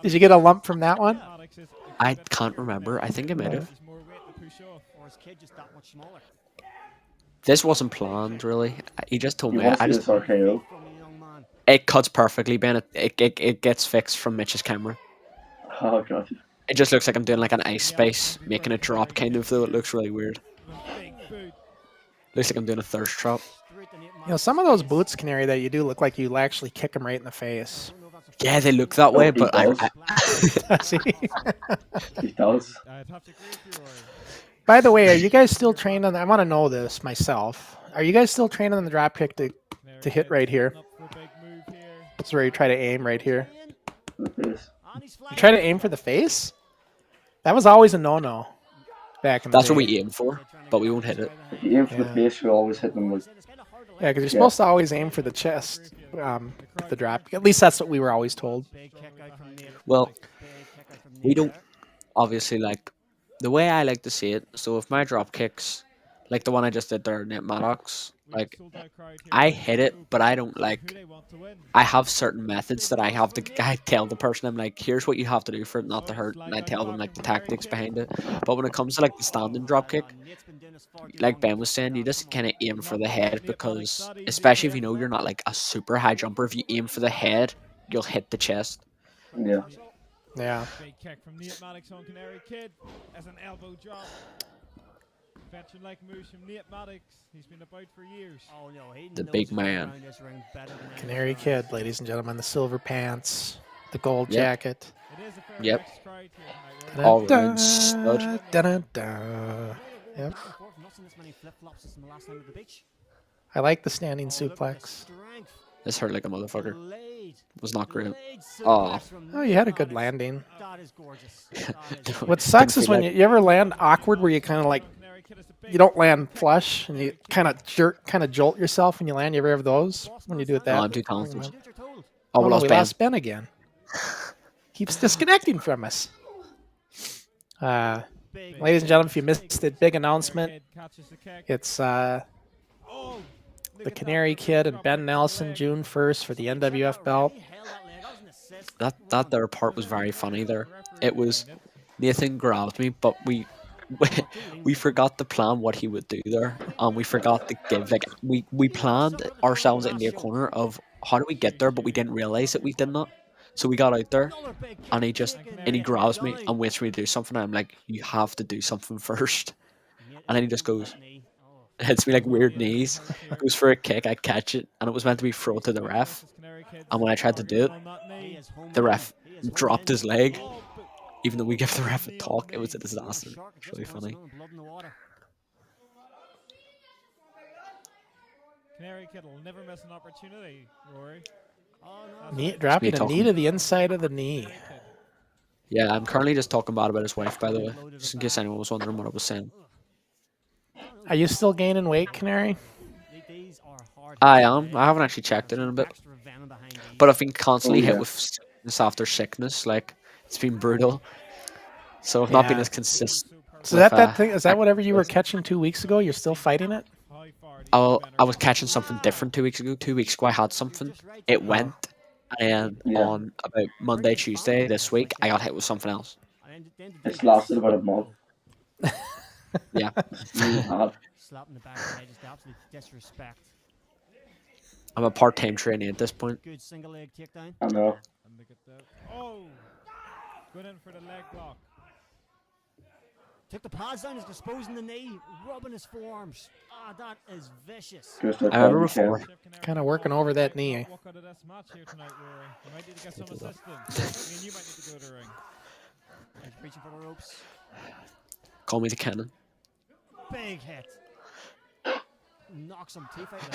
Did you get a lump from that one? I can't remember. I think I might have. This wasn't planned, really. He just told You me. want to I see just. this RKO? It cuts perfectly, Ben. It gets fixed from Mitch's camera. Oh, God. It just looks like I'm doing like an ice space, making a drop kind of, though. It looks really weird. Looks like I'm doing a thirst trap. You know, some of those boots, Canary, that you do look like you actually kick him right in the face. Yeah, they look that way, he but does. See? He does. By the way, are you guys still trained on? I want to know this myself. Are you guys still trained on the drop kick to hit right here? That's where you try to aim right here. The face. You try to aim for the face? That was always a no-no back in the that's day. what we aim for, but we won't hit it. If you aim for the Yeah. face, you always hit them with. Yeah, because you're supposed to always aim for the chest, the drop. At least that's what we were always told. Well, we don't obviously like the way I like to see it. So if my drop kicks, like the one I just did there, Nate Maddox, like I hit it, but I don't like. I have certain methods that I have to. I tell the person I'm like, here's what you have to do for it not to hurt, and I tell them like the tactics behind it. But when it comes to like the standing drop kick, like Ben was saying, you just kind of aim for the head because, especially if you know you're not like a super high jumper, if you aim for the head, you'll hit the chest. Yeah. Yeah. Big kick from Nate Maddox on Canary Kid as an elbow drop. Veteran-like moves from Nate Maddox. He's been about for years. Oh no, he The knows big his way man. around this ring better than Canary anyone Kid, else. ladies and gentlemen, the silver pants, the gold Yep. jacket. It is a fair Yep. mixed crowd here tonight, Da, Rory. All da, round stud. da, da, da. Yep. Back and forth, not seen this many flip-flops since the last time at the beach. I like the standing Oh, look at the suplex. strength. This hurt like a motherfucker. Delayed. It was not great. Delayed Oh. suplex from Oh, you had a Nate good Maddox. landing. That is gorgeous. That is What Didn't sucks is feel when like- you ever land awkward where you kind of like, Canary Kid is a big you don't land flush and you kind of jerk, kind of jolt yourself when you land. You ever have those? When you do it No, that? I'm too talented. what you're told. Oh, Oh, we no, lost we Ben. lost Ben again. Keeps disconnecting from us. Big Ladies and gentlemen, if you missed the big announcement, Kid catches the kick. it's Oh, look the at Canary that. Kid and Ben Nelson, June 1st for the NWF belt. He held that leg. That was an assist. That their part was very funny there. It was Nathan grabbed me, but we forgot to plan what he would do there, and we forgot to give like we planned ourselves in the corner of how do we get there, but we didn't realize that we did not. So we got out there, Another big kick and he taken in. grabs me Down. and waits for me to do something. I'm like, you have to do something first. And then he just goes, Oh. hits me like weird knees, goes for a kick, I catch it, and it was meant to be thrown to the ref. And when I tried to do it, He is home the run. ref He is home dropped run. his leg. Oh, but Even though we gave the ref a talk, it was a Oh, disaster. shark, It's it really just wants funny. some blood in the water. Canary Kid will never miss an opportunity, Rory. Oh, no. Knee, dropping a talking. knee to the inside of the knee. Yeah, I'm currently just talking bad about his wife, by the way, just in case anyone was wondering what I was saying. Are you still gaining weight, Canary? These are hard I hits, am. eh? I haven't actually checked it in a bit, Extra venom behind these. but I've been constantly Oh, hit yeah. with sickness after sickness. Like it's been brutal. So I've not been Yeah. as consistent. So with, that thing is that whatever you were catching 2 weeks ago? You're still fighting it? I was catching something different 2 weeks ago. 2 weeks ago I had something. It went, and Yeah. on about Monday, Tuesday this week, I got hit with something else. And then the It's big lasted about a month. Yeah, Really hard. slap in the back of the head, just absolute disrespect. I'm a part-time trainee at this point. Good single leg takedown. I know. And look at that. Oh! Going in for the leg lock. Took the pads down, is exposing the knee, rubbing his forearms. Ah, that is vicious. Just I remember like that, before. Kinda working over that knee. Walk out of this match here tonight, Rory. You might need to get some assistance. Me and you might need to go to the ring. He's reaching for the ropes. Call me the cannon. Big hit. Knocks some teeth out of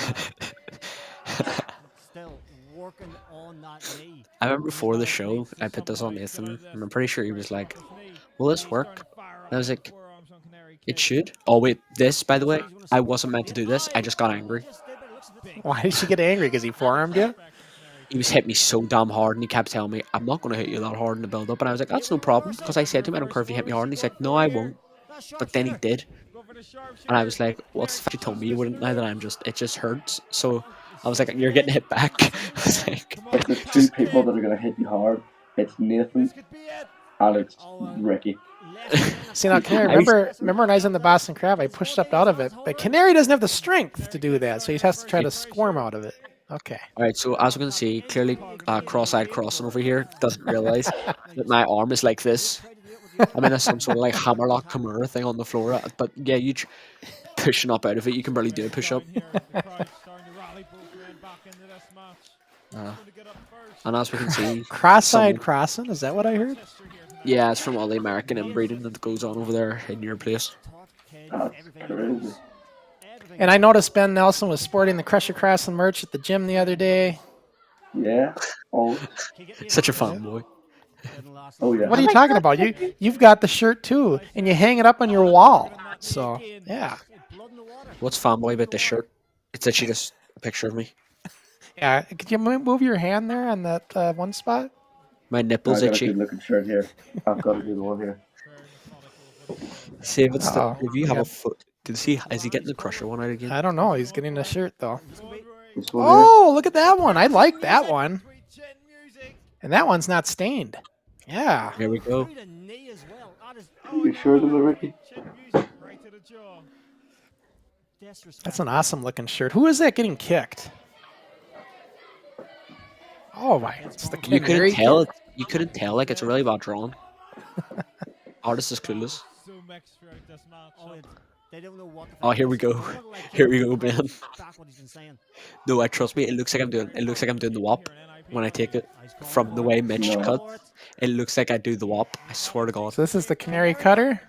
that. Still working on that knee. I remember before the show, I put this on Nathan, and I'm pretty sure he was like, "Will this work?" And I was like, "It should." Oh wait, this, by the way, I wasn't meant to do this. I just got angry. Just did, but it looks a bit Why did she get angry? Because he forearmed you? He was hitting me so damn hard, and he kept telling me, "I'm not going to hit you that hard in the build-up." And I was like, "That's no problem," because I said to him, "I don't care if you hit me hard." And he's like, "No, I won't." But then he did, and I was like, "What's the fact you told me you wouldn't?" Now that it just hurts. So I was like, "You're getting hit back." I was like, If there's two people that are going to hit you hard, it's Nathan and it's Ricky. See now, Canary, remember when I was in the Boston Crab, I pushed up out of it. But Canary doesn't have the strength to do that, so he has to try to squirm out of it. Okay. all right. So as we can see, clearly, cross-eyed Crossen over here doesn't realize that my arm is like this. I'm in some sort of like hammerlock Kimura thing on the floor. But yeah, pushing up out of it, you can barely do a push-up. And as we can see, Cross-eyed some- crossing, is that what I heard? yeah, it's from all the American inbreeding that goes on over there in your place. That's crazy. And I noticed Ben Nelson was sporting the Crusher Crossing merch at the gym the other day. Yeah. Oh, Such a fanboy. oh yeah. What are you talking about? You've got the shirt too, and you hang it up on your wall. So yeah, What's fanboy about this shirt? It's actually just a picture of me. yeah. Could you move your hand there on that one spot? My I nipples got a itchy. good looking shirt here. I've got a good one here. See if it's Oh, if you have yeah. a foot. Did see? Is he getting the crusher one out again? I don't know. He's getting a shirt though. This one here. Oh, look at that one. I like that one. And that one's not stained. Yeah. Here we go. You sure of the Ricky? That's an awesome looking shirt. Who is that getting kicked? Oh my! It's the You Canary couldn't tell Kid. it. You couldn't tell. Like it's really bad drawn. Artist is clueless. So mixed throughout this match. They don't know what. Oh, here we go. Here we go, Ben. No, I trust me. It looks like I'm doing. It looks like I'm doing the WAP when I take it from the way Mitch No. cut. It looks like I do the WAP. I swear to God. So this is the Canary Cutter,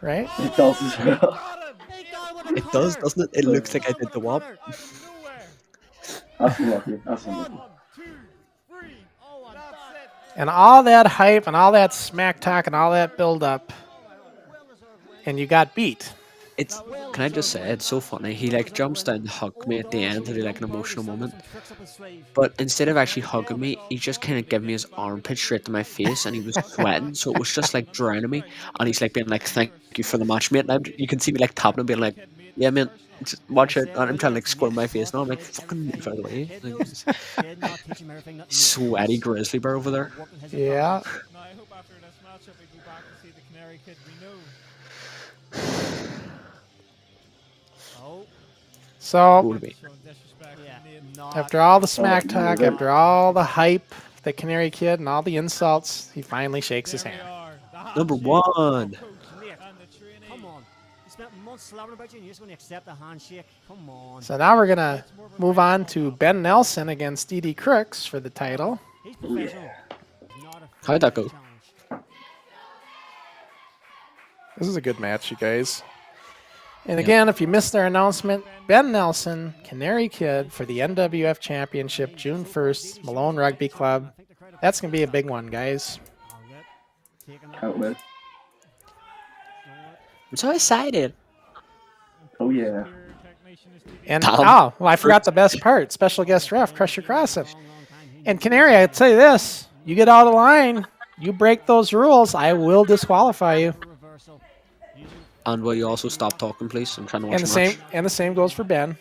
right? It does as well. It does, doesn't it? It looks like I did the WAP. That's unlucky. That's unlucky. And all that hype and all that smack talk and all that build up, and you got beat. It's. Can I just say it's so funny? He like jumps down to hug me at the end to do like an emotional moment. But instead of actually hugging me, he just kind of gave me his armpit straight to my face, and he was sweating, so it was just like drowning me. And he's like being like, "Thank you for the match, mate." And you can see me like tapping him, being like, "Yeah, man, just watch it." And I'm trying to like squirm my face, and I'm like, "Fucking move out of the way." Like, sweaty grizzly bear over there. Yeah. Now, I hope after this matchup we go back to see the Canary Kid we know. So Would be. Showing disrespect. after all the smack talk, after all the hype, the Canary Kid, and all the insults, he finally shakes his hand. Number one. Come on. You spent months slapping about you and you're just going to accept a handshake. Come on. So now we're gonna move on to Ben Nelson against D.D. Crooks for the title. He's professional. Not a How'd that go? challenge. This is a good match, you guys. And again, if you missed our announcement, Ben Nelson, Canary Kid for the NWF Championship, June 1st, Malone Rugby Club. That's going to be a big one, guys. Can't wait. I'm so excited. Oh yeah. And Tom. well, I forgot the best part. Special guest ref, Crusher Crossen. And Canary, I'll tell you this. You get out of line, you break those rules, I will disqualify you. And will you also stop talking, please? I'm trying to watch And the a match. same and the same goes for Ben.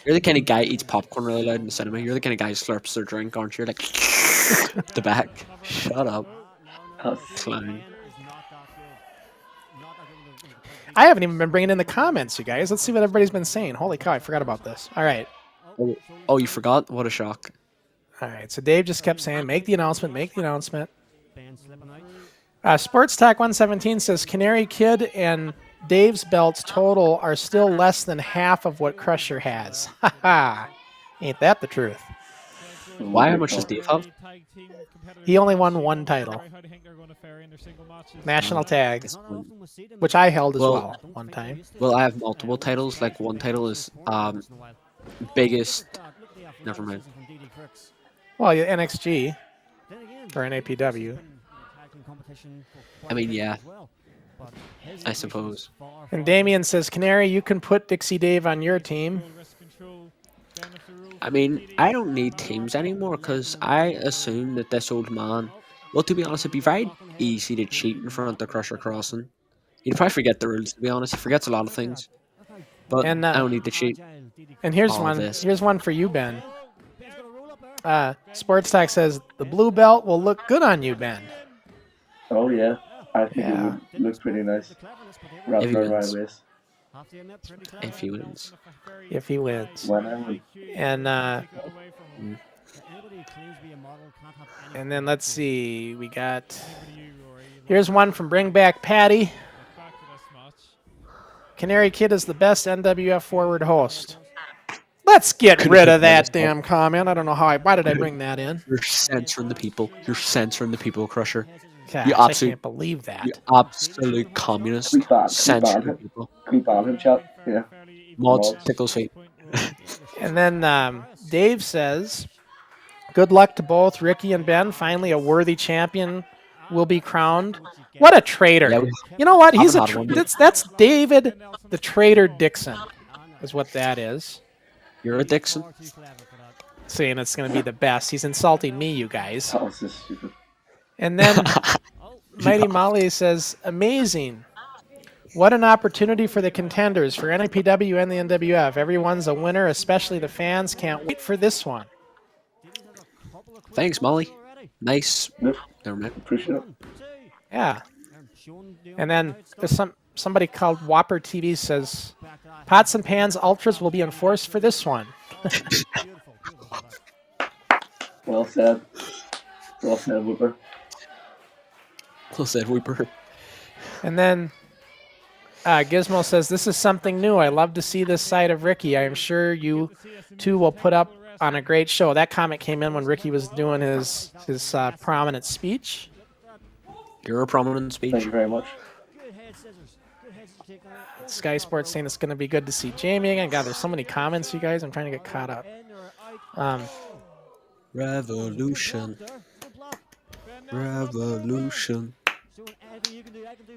You're the kind of guy who eats popcorn really loud in the cinema. You're the kind of guy who slurps their drink, aren't you? Like the back. Shut up, clown. I haven't even been bringing in the comments, you guys. Let's see what everybody's been saying. Holy cow, I forgot about this. All right. Oh, you forgot? What a shock. All right. So Dave just kept saying, make the announcement, make the announcement. Sports Talk 117 says Canary Kid and Dave's belts total are still less than half of what Crusher has. Ha ha. Ain't that the truth? Why? How much does Dave have? He only won one title. National tag, which I held as well one time. Well, I have multiple titles. Like one title is biggest. Never mind. Well, yeah, NXG or NAPW. I mean, yeah. I suppose. And Damien says, Canary, you can put Dixie Dave on your team. I mean, I don't need teams anymore because I assume that this old man. Well, to be honest, it'd be very easy to cheat in front of Crusher Crossen. He'd probably forget the rules. To be honest, he forgets a lot of things. But And, I don't need to cheat. And here's All one. this. Here's one for you, Ben. Sports Talk says the blue belt will look good on you, Ben. Oh yeah. I think Yeah. it would look pretty nice. Wrapped If he around my wins. waist. If he wins. If he wins. When I win. And then let's see. We got. Here's one from Bring Back Patty. Canary Kid is the best NWF Forward host. Let's get rid of that damn comment. I don't know how why did I bring that in? You're censoring the people. You're censoring the people, Crusher. Gosh, You I absolute- can't believe that. You absolute communist. We ban Censoring the him. people. Can we ban him, chat? Yeah. Mods, Mods. tickles feet. And then Dave says, good luck to both Ricky and Ben. Finally, a worthy champion will be crowned. What a traitor. Yeah, we- You know what? He's a haven't had one. that's David the Traitor Dixon is what that is. You're a Dixon. Saying it's going to be the best. He's insulting me, you guys. That was just stupid. And then Mighty Molly says, amazing. What an opportunity for the contenders, for NAPW and the NWF. Everyone's a winner, especially the fans. Can't wait for this one. Thanks, Molly. Nice. Yep. Never mind. Appreciate it. Yeah. And then there's somebody called Whopper TV says, Pots and Pans Ultras will be enforced for this one. Well said. Well said, Whooper. Well said, Weeper. And then Gizmo says, this is something new. I love to see this side of Ricky. I am sure you two will put up on a great show. That comment came in when Ricky was doing his prominent speech. Your prominent speech. Thank you very much. Sky Sports saying it's going to be good to see Jamie again. God, there's so many comments, you guys. I'm trying to get caught up. Revolution. Revolution.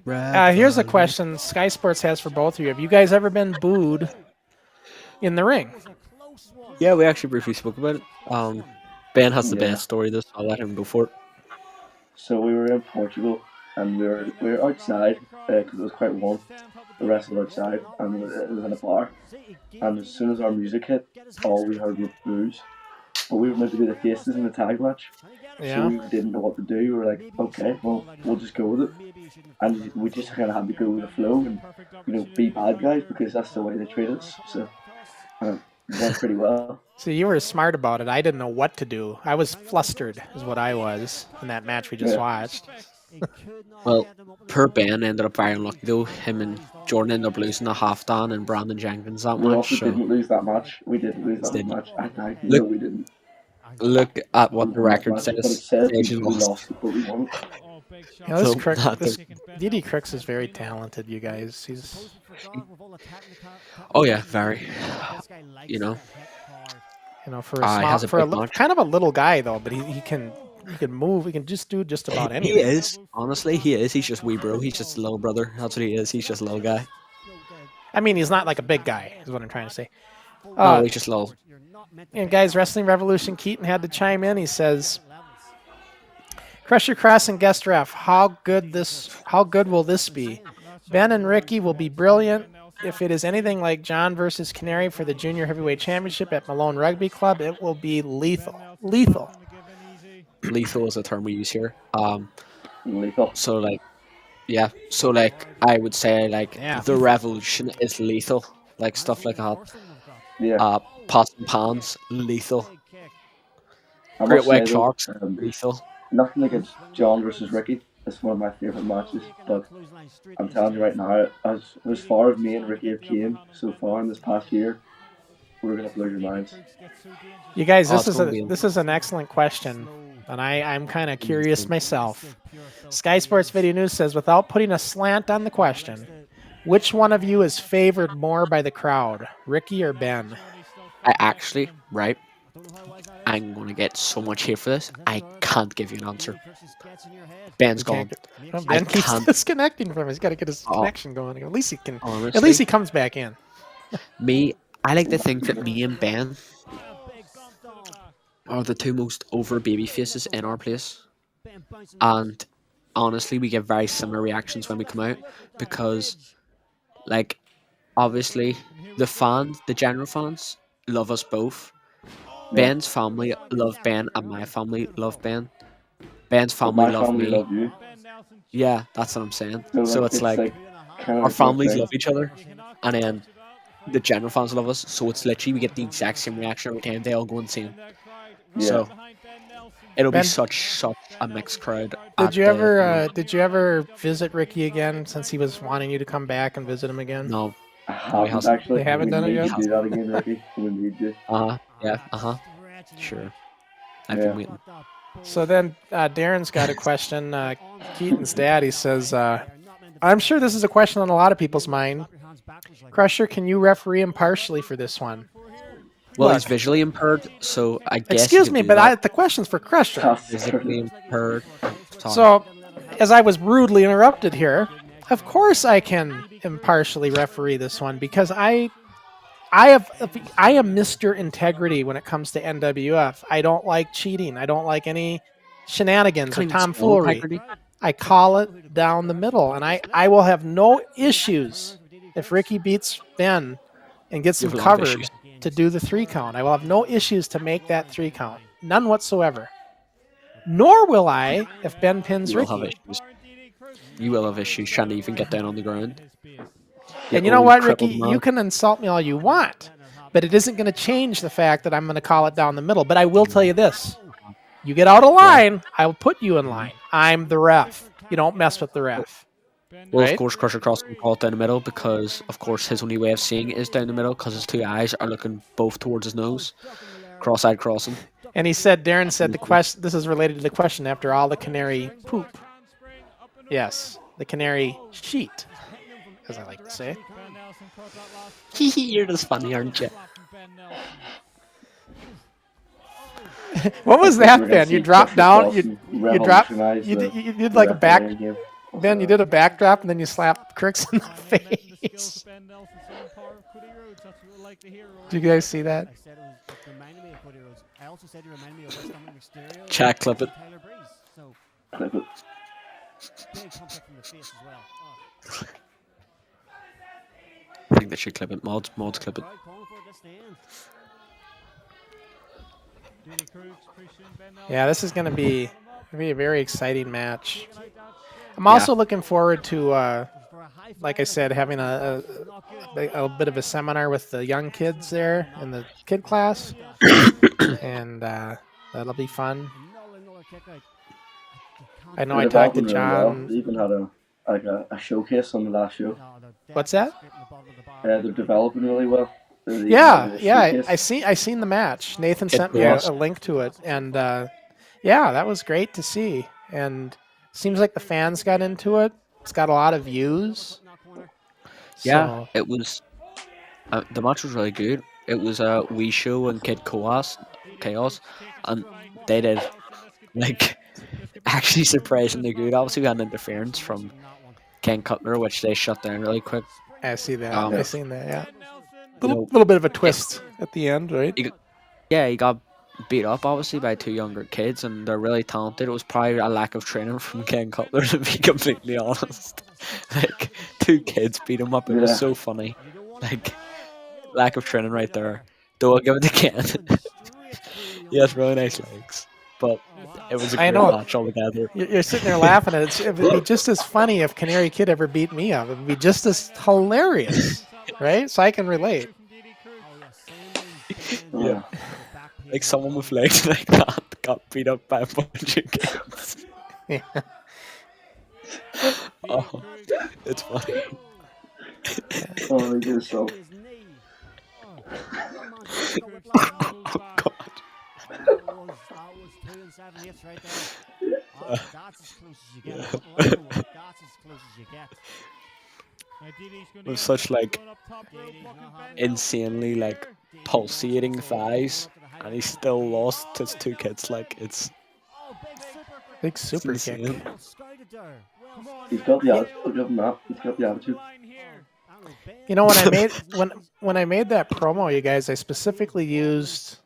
Here's a question Sky Sports has for both of you. Have you guys ever been booed in the ring? Yeah, we actually briefly spoke about it. Ben has the Yeah. best story. This, I'll let him go for it. So we were in Portugal, and we were outside because it was quite warm. The rest was outside, and it was in a bar. And as soon as our music hit, all we heard were boos. But we were meant to be the faces in the tag match, Yeah. so we didn't know what to do. We were like, okay, well, we'll just go with it. And we just kind of had to go with the flow and, be bad guys because that's the way they treat us. So it went pretty well. So you were smart about it. I didn't know what to do. I was flustered, is what I was in that match we just Yeah. watched. Well, poor Ben ended up very unlucky though. Him and Jordan ended up losing a half Dan and Brandon Jenkins that We match. also So didn't lose that match. We didn't lose that Didn't. match. I Look- know we didn't. look at what the record But it says. says They we should lost, lost. but we won. You know, this So, Crick, not this the- DD Cricks is very talented, you guys. He's Oh yeah, very. You know, for a he small, has a for a big notch. kind of a little guy though, but he can move. He can just do just about he anything. is. Honestly, he is. He's just wee bro. He's just a little brother. That's what he is. He's just a little guy. I mean, he's not like a big guy, is what I'm trying to say. Oh, he's just little. And guys, Wrestling Revolution Keaton had to chime in. He says, Crusher Cross and guest ref, how good will this be? Ben and Ricky will be brilliant. If it is anything like John versus Canary for the Junior Heavyweight Championship at Malone Rugby Club, it will be lethal. Lethal. Lethal is a term we use here. Lethal. So like, yeah. So like, I would say like Yeah. the revolution is lethal. Like stuff like that. Yeah. Pots and pans, lethal. I Great must White say, though, Sharks, lethal. nothing against John versus Ricky. It's one of my favourite matches, but I'm telling you right now, as far as me and Ricky have came so far in this past year, we're gonna blow your minds. You guys, Oh, this it's gonna be- is an excellent question, and I'm kind of curious myself. Sky Sports Video News says, without putting a slant on the question, which one of you is favored more by the crowd, Ricky or Ben? I actually, right? I'm gonna get so much hate for this. I can't give you an answer. Ben's gone. Well, I Ben keeps can't- disconnecting from it. He's got to get his Oh. connection going. At least he can. Honestly, At least he comes back in. me. I like to think that me and Ben are the two most over baby faces in our place, and honestly, we get very similar reactions when we come out because, like, obviously, the general fans love us both. Ben's family love Ben, and my family love Ben. Ben's But family my love family me. love you. Yeah, that's what I'm saying. So it's like kind of our families thing. love each other, and then the general fans love us. So it's literally we get the exact same reaction every time. They all go insane. Yeah. So it'll Ben- be such a mixed crowd. Did you ever visit Ricky again since he was wanting you to come back and visit him again? No. I haven't hasn't. actually. They haven't We done it need yet? to do that again, Ricky. We need to. Yeah. Sure. I've Yeah. been waiting. So then Darren's got a question. Keaton's dad, he says, I'm sure this is a question on a lot of people's mind. Crusher, can you referee impartially for this one? Well, Look. he's visually impaired, so I guess. Excuse me, but the question's for Crusher. That's physically impaired. Sorry. So, as I was rudely interrupted here, of course I can impartially referee this one because I am Mr. Integrity when it comes to NWF. I don't like cheating. I don't like any shenanigans or Can't even spell tomfoolery. integrity. I call it down the middle, and I will have no issues if Ricky beats Ben and gets You him have a lot of covered issues. to do the 3 count. I will have no issues to make that 3 count. None whatsoever. Nor will I if Ben pins You'll have Ricky. issues. you will have issues trying to even get down on the ground. And you know what, Ricky? You can insult me all you want, but it isn't going to change the fact that I'm going to call it down the middle. But I will tell you this. You get out of line, I'll put you in line. I'm the ref. You don't mess with the ref. Well, Right? of course, Crusher Cross will call it down the middle because, of course, his only way of seeing it is down the middle because his two eyes are looking both towards his nose. Cross-eyed crossing. And he said, Darren said the question, this is related to the question after all the canary poop. Yes, the canary sheet, as I like to say. You're just funny, aren't you? What was that, Ben? You dropped down, you dropped, revolutionized you the did like a back, refereeing game. Ben, you did a backdrop and then you slapped Crooks in the face. Did you guys see that? I said it reminded me of Cody Rhodes. I also said it reminded me of West Ham Mysterio. Check, clip it. Tyler Breeze. So Clip it. big contact in the face as well. Oh. I think they should clip it. Mods clip it. Crowd calling for it, that's the end. Yeah, this is going to be a very exciting match. I'm also looking forward to, like I said, having a bit of a seminar with the young kids there in the kid class, and that'll be fun. I know I talked to John. They even had a showcase on the last show. What's that? They're developing really well. Yeah. I seen the match. Nathan sent me a was. link to it, and yeah, that was great to see. And seems like the fans got into it. It's got a lot of views. Yeah, So, it was. The match was really good. It was a Wii Show and Kid Chaos, and they did like actually surprisingly good. Obviously, we had an interference from Ken Cutler, which they shut down really quick. I see that. Um, I seen that. Yeah, You know, little bit of a twist at the end, right? he got beat up obviously by two younger kids, and they're really talented. It was probably a lack of training from Ken Cutler, to be completely honest. Like, two kids beat him up. It was so funny. Like, lack of training right there. Though I'll give it to Ken. He has really nice legs, but it was a I great know. match altogether. You're sitting there laughing at it. It would be just as funny if Canary Kid ever beat me up. It would be just as hilarious, right? So I can relate. Yeah. Like someone with legs like that got beat up by a bunch of kids. Yeah. Oh, it's funny. Oh, they did so. Oh God. That was 2 and 7 hits right there. Oh, that's as close as you get. That's as close as you get. With such like insanely like pulsating thighs, and he still lost his two kids. Like, it's Big super it's kick. insane. He's got the attitude. I'll give him that. He's got the attitude. You know, when I made that promo, you guys, I specifically used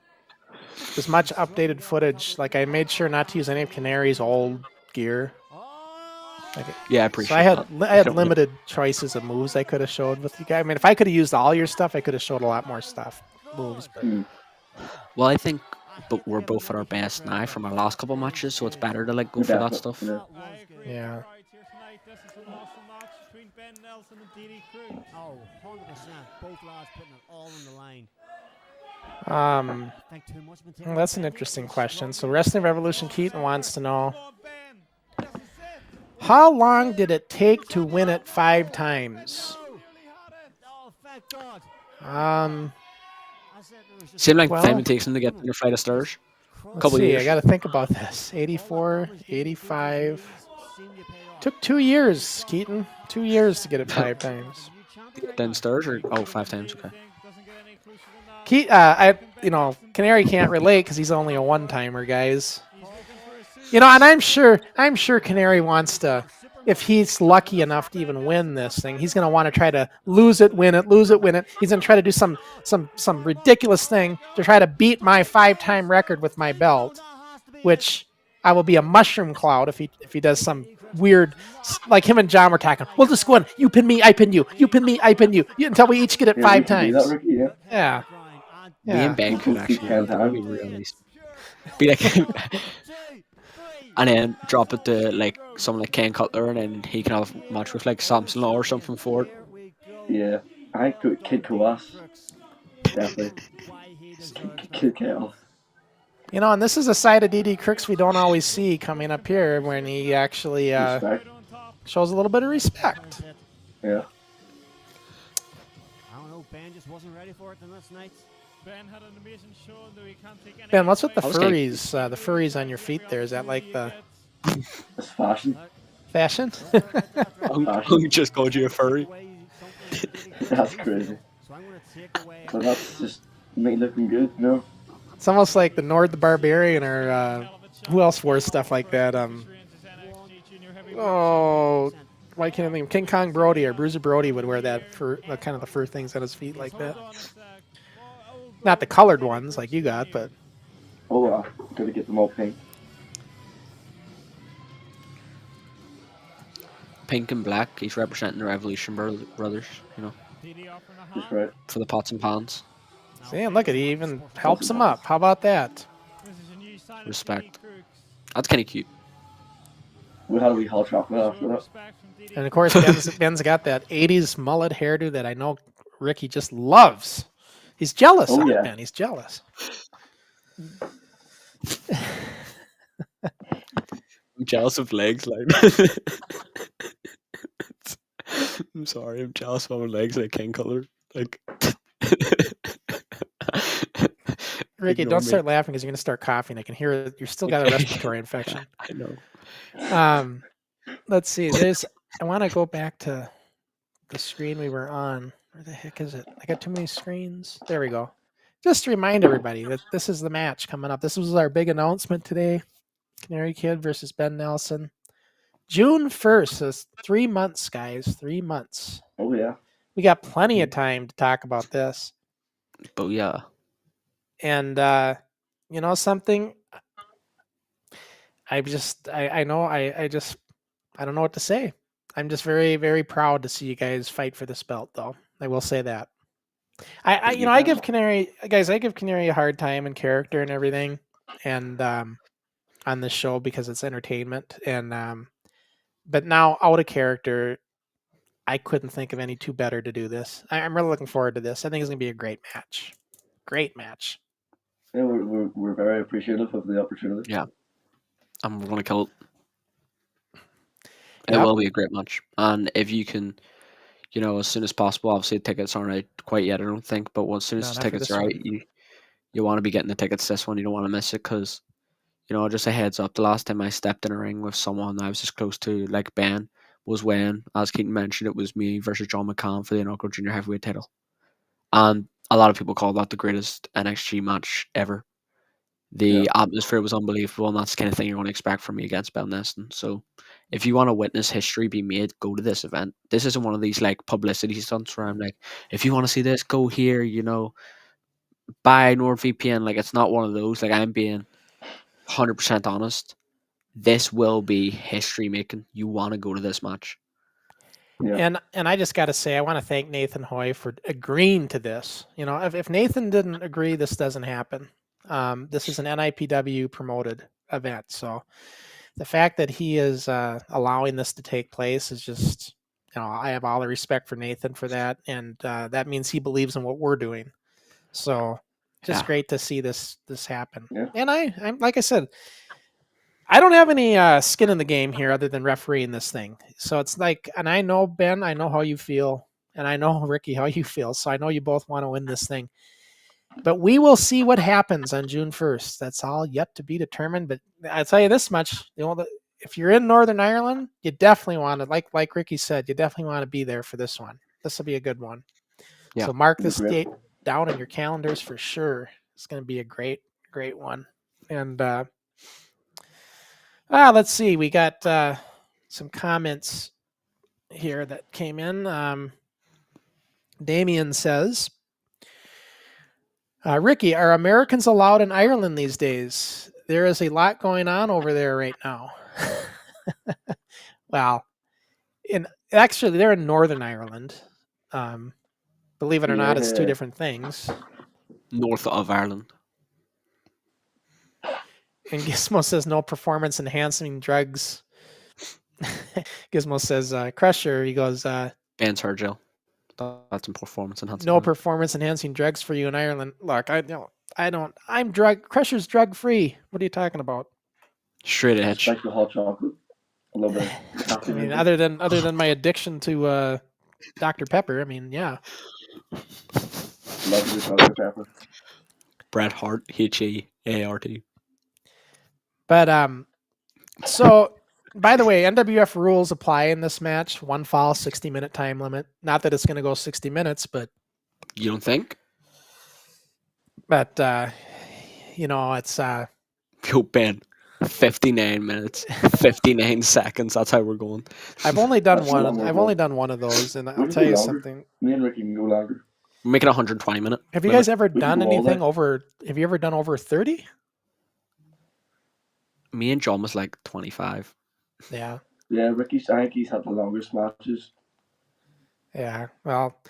as much updated footage. Like, I made sure not to use any of Canary's old gear. Like, Yeah, I appreciate so I had that. I had limited choices of moves I could have showed with you guys. I mean, if I could have used all your stuff, I could have showed a lot more stuff, moves. But Well, I think but we're both at our best now from our last couple matches, so it's better to like go for that stuff. yeah, Oh, 100%. Both lads putting it all on the line. well, that's an interesting question. So, Wrestling Revolution Keaton wants to know, how long did it take to win it 5 times? Oh, thank God. Same like Well- time it takes him to get to your flight of stairs. Let's Couple see, years. I got to think about this. 84, 85. Took 2 years, Keaton. 2 years to get it 5 times. Downstairs or 5 times? Okay. Canary can't relate because he's only a one-timer, guys. You know, and I'm sure Canary wants to, if he's lucky enough to even win this thing, he's going to want to try to lose it, win it, lose it, win it. He's going to try to do some ridiculous thing to try to beat my 5-time record with my belt, which I will be a mushroom cloud if he does some weird, like him and John were talking. We'll just go in. You pin me, I pin you. You pin me, I pin you. Until we each get it 5 times. That, Ricky, yeah. Yeah. Me and Ben could We'll keep actually counting. that'd be really be like and then drop it to like someone like Ken Cutler, and then he can have a match with like Samson Law or something for it. Here we go. Yeah, I think Kid Kawas Crooks. definitely. Why he deserves that. Kid Chaos. You know, and this is a side of DD Crooks we don't always see coming up here when he actually Respect. shows a little bit of respect. Yeah. I don't know, Ben just wasn't ready for it the last night. Ben had an amazing show, though he can't take any Ben, what's with the I was getting- furries? The furries on your feet there, is that like the It's fashion. fashion? Who just called you a furry? That's crazy. So I'm gonna take away. But that's just me looking good, you know? It's almost like the Nord the Barbarian, or who else wore stuff like that? Oh, why can't I think? King Kong Brody or Bruiser Brody would wear that fur, kind of the fur things on his feet like that. Not the colored ones like you got, but Oh, wow. Gotta get them all pink. Pink and black. He's representing the Revolution Brothers, you know, Just right. for the pots and pans. see, and look at, he even helps him up. How about that? Respect. That's kind of cute. We had a wee hot chocolate after that. And of course, Ben's got that 80s mullet hairdo that I know Ricky just loves. He's jealous Oh, of it, yeah. Ben. He's jealous. I'm jealous of legs, like. I'm sorry, I'm jealous of my legs like King Color. Like. Ricky, Ignore don't me. start laughing because you're going to start coughing. I can hear it. You're still got a respiratory infection. I know. Let's see. I want to go back to the screen we were on. Where the heck is it? I got too many screens. There we go. Just to remind everybody that this is the match coming up. This was our big announcement today. Canary Kid versus Ben Nelson. June 1st. So it's 3 months, guys. 3 months. Oh, yeah. We got plenty of time to talk about this. But yeah. And you know something? I don't know what to say. I'm just very, very proud to see you guys fight for this belt, though. I will say that. I give Canary a hard time in character and everything, and on this show because it's entertainment. And but now out of character, I couldn't think of any two better to do this. I'm really looking forward to this. I think it's gonna be a great match. Great match. Yeah, we're very appreciative of the opportunity. Yeah. I'm going to kill it. It Yep. will be a great match. And if you can, you know, as soon as possible, obviously tickets aren't out quite yet, I don't think, but as soon as No, the not for tickets this are out, one. you want to be getting the tickets to this one. You don't want to miss it because, you know, just a heads up, the last time I stepped in a ring with someone I was as close to, like Ben, was when, as Keaton mentioned, it was me versus John McCann for the inaugural junior heavyweight title. And a lot of people call that the greatest NXT match ever. The atmosphere was unbelievable, and that's the kind of thing you're going to expect from me against Ben Nelson. So, if you want to witness history be made, go to this event. This isn't one of these like publicity stunts where I'm like, if you want to see this, go here. You know, buy NordVPN. Like, it's not one of those. Like, I'm being 100% honest. This will be history making. You want to go to this match. Yeah. And I just got to say, I want to thank Nathan Hoy for agreeing to this. You know, if Nathan didn't agree, this doesn't happen. This is an NIPW promoted event, so the fact that he is allowing this to take place is just, you know, I have all the respect for Nathan for that, and that means he believes in what we're doing. So just great to see this happen. Yeah. And I'm like I said, I don't have any skin in the game here other than refereeing this thing. So it's like, and I know Ben, I know how you feel, and I know Ricky how you feel. So I know you both want to win this thing. But we will see what happens on June 1st. That's all yet to be determined. But I'll tell you this much: if you're in Northern Ireland, you definitely want to, like Ricky said, you definitely want to be there for this one. This will be a good one. Yeah. So mark this date down in your calendars for sure. It's going to be a great, great one. And let's see. We got some comments here that came in. Damien says, Ricky, are Americans allowed in Ireland these days? There is a lot going on over there right now. Well, actually, they're in Northern Ireland. Believe it or not, it's two different things. North of Ireland. And Gizmo says no performance enhancing drugs. Gizmo says Crusher. He goes Bans her jail. That's in performance enhancing. no performance enhancing drugs for you in Ireland. Look, I don't. I'm Crusher's drug free. What are you talking about? Straight edge. Like the hot chocolate. A little bit. I mean, other than my addiction to Dr. Pepper. I mean, yeah. Love the Dr. Pepper. Bret Hart, HEART. But so by the way, NWF rules apply in this match. 1 fall, 60-minute time limit. Not that it's going to go 60 minutes, but You don't think? you know, it's Yo, Ben. 59 minutes, 59 seconds. That's how we're going. I've only done That's one. longer, I've bro. only done one of those, and We I'll can tell go you longer. something. Me and Ricky can go longer. Make it 120 minute. Have you limit. guys ever We can done go all anything day. over? Have you ever done over 30? Me and John was like 25. Yeah, Yeah, I think he's had the longest matches. yeah. Well,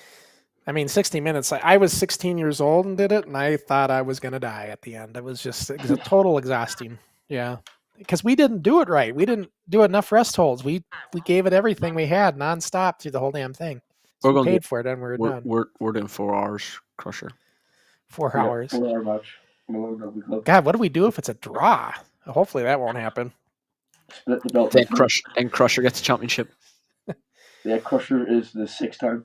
I mean, 60 minutes. I was 16 years old and did it, and I thought I was gonna die at the end. It was just total exhausting. Yeah, because we didn't do it right. We didn't do enough rest holds. We gave it everything we had nonstop through the whole damn thing. So We're we gonna paid for it, and we were done. We're doing 4 hours, Crusher. 4 Yeah, hours. 4-hour match. In the Long Rugby Club. God, what do we do if it's a draw? Hopefully that won't happen. Split the belt. Then Crusher gets the championship. Yeah, Crusher is the 6th time.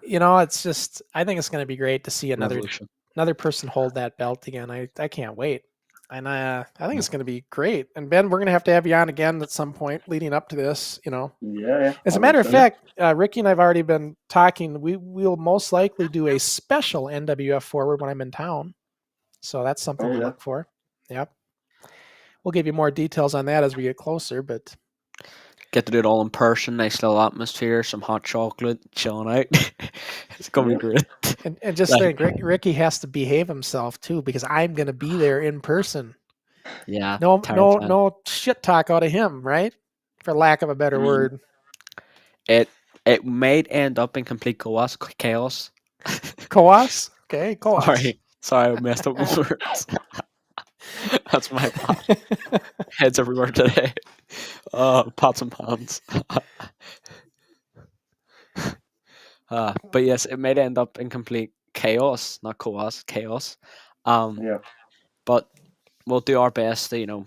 You know, it's just I think it's going to be great to see another Revolution. person hold that belt again. I can't wait. And I think it's going to be great. And Ben, we're going to have you on again at some point leading up to this, you know. Yeah. As a matter of fact, Ricky and I have already been talking. We'll most likely do a special NWF Forward when I'm in town. So that's something to look for. Yep. We'll give you more details on that as we get closer, but Get to do it all in person. Nice little atmosphere. Some hot chocolate. Chilling out. It's going to be great. and just think, Ricky has to behave himself too because I'm going to be there in person. Yeah. No shit talk out of him, right? For lack of a better word. It might end up in complete chaos. Coas? Okay, coas. Sorry, I messed up my words. That's my bad. Heads everywhere today. Pots and pans. But yes, it might end up in complete chaos, not chaos, chaos. Yeah. But we'll do our best to,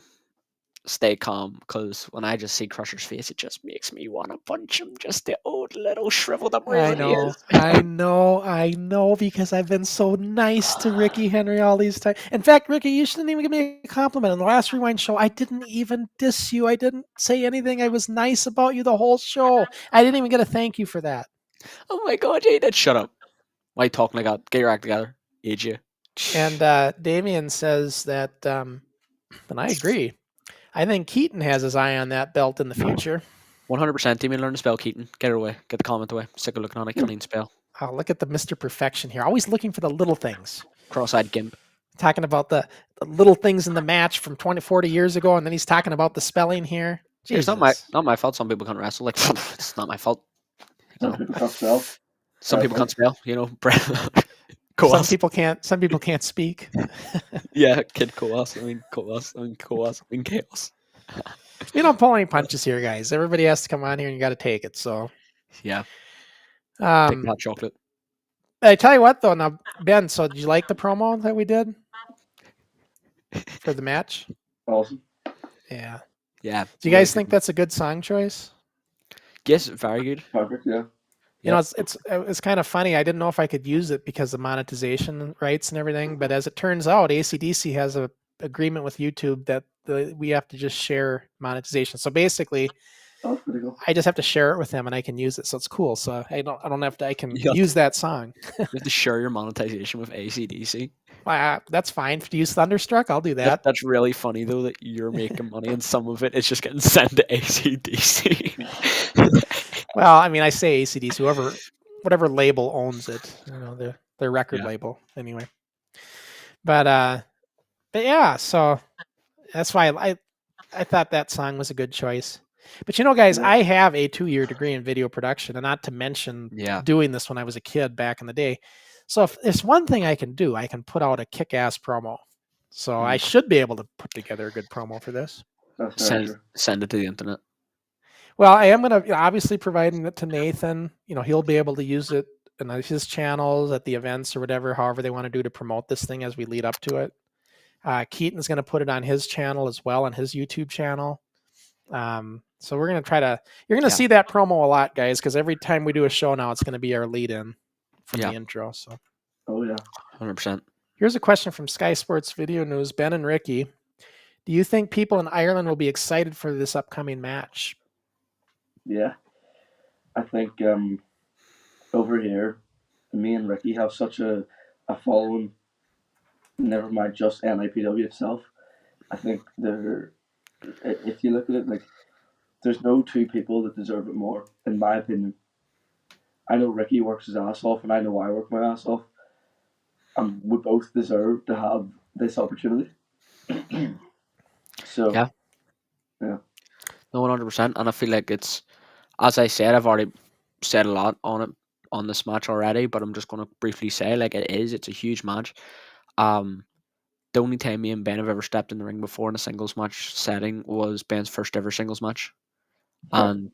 stay calm, because when I just see Crusher's face, it just makes me want to punch him. Just the old little shriveled up I know, I know, because I've been so nice to Ricky Henry all these times. In fact, Ricky, you shouldn't even give me a compliment. On the last Rewind show, I didn't even diss you. I didn't say anything. I was nice about you the whole show. I didn't even get a thank you for that. Oh my god, you did. Shut up. Why are you talking like that? Get your act together. Age you. And Damien says that, and I agree. I think Keaton has his eye on that belt in the future. 100%. Damien, learn to spell Keaton. Get it away. Get the comment away. Sick of looking on it. Clean spell. Oh, look at the Mr. Perfection here. Always looking for the little things. Cross-eyed gimp. Talking about the little things in the match from 40 years ago, and then he's talking about the spelling here. It's not my fault. Some people can't wrestle. Like, it's not my fault. Some people can't spell. Some people can't spell. Some people can't. Some people can't speak. Yeah, kid chaos. I mean chaos. I mean chaos. We don't pull any punches here, guys. Everybody has to come on here, and you got to take it. So, yeah. Take hot chocolate. I tell you what, though. Now, Ben. So, did you like the promo that we did for the match? Awesome. Yeah. Yeah. Do you guys think that's a good song choice? Yes, very good. Perfect. Yeah. You know, it's kind of funny. I didn't know if I could use it because of monetization rights and everything, but as it turns out, AC/DC has a agreement with YouTube that we have to just share monetization. So basically, That's pretty cool. I just have to share it with them and I can use it. So it's cool. So I don't have to. I can use that song. You have to share your monetization with AC/DC. That's fine. If you use Thunderstruck, I'll do that. That's really funny though that you're making money and some of it is just getting sent to AC/DC. Well, I mean, I say AC/DC, whatever label owns it, their record label anyway. But yeah, so that's why I thought that song was a good choice. But guys, I have a 2-year degree in video production, and not to mention doing this when I was a kid back in the day. So if there's one thing I can do, I can put out a kick-ass promo. So I should be able to put together a good promo for this. That's very true. Send it to the internet. Well, I am going to obviously providing it to Nathan. He'll be able to use it in his channels at the events or whatever, however they want to do to promote this thing as we lead up to it. Keaton's going to put it on his channel as well, on his YouTube channel. So we're going to try to, you're going to see that promo a lot, guys, because every time we do a show now, it's going to be our lead in from the intro. So. Oh, yeah. 100%. Here's a question from Sky Sports Video News, Ben and Ricky. Do you think people in Ireland will be excited for this upcoming match? Yeah. I think over here, me and Ricky have such a following, never mind just NIPW itself. I think if you look at it, like, there's no two people that deserve it more, in my opinion. I know Ricky works his ass off, and I know I work my ass off. And we both deserve to have this opportunity. So, yeah. No, 100%. And I feel like it's, as I said, I've already said a lot on this match already, but I'm just going to briefly say, like, it's a huge match. The only time me and Ben have ever stepped in the ring before in a singles match setting was Ben's first ever singles match. And,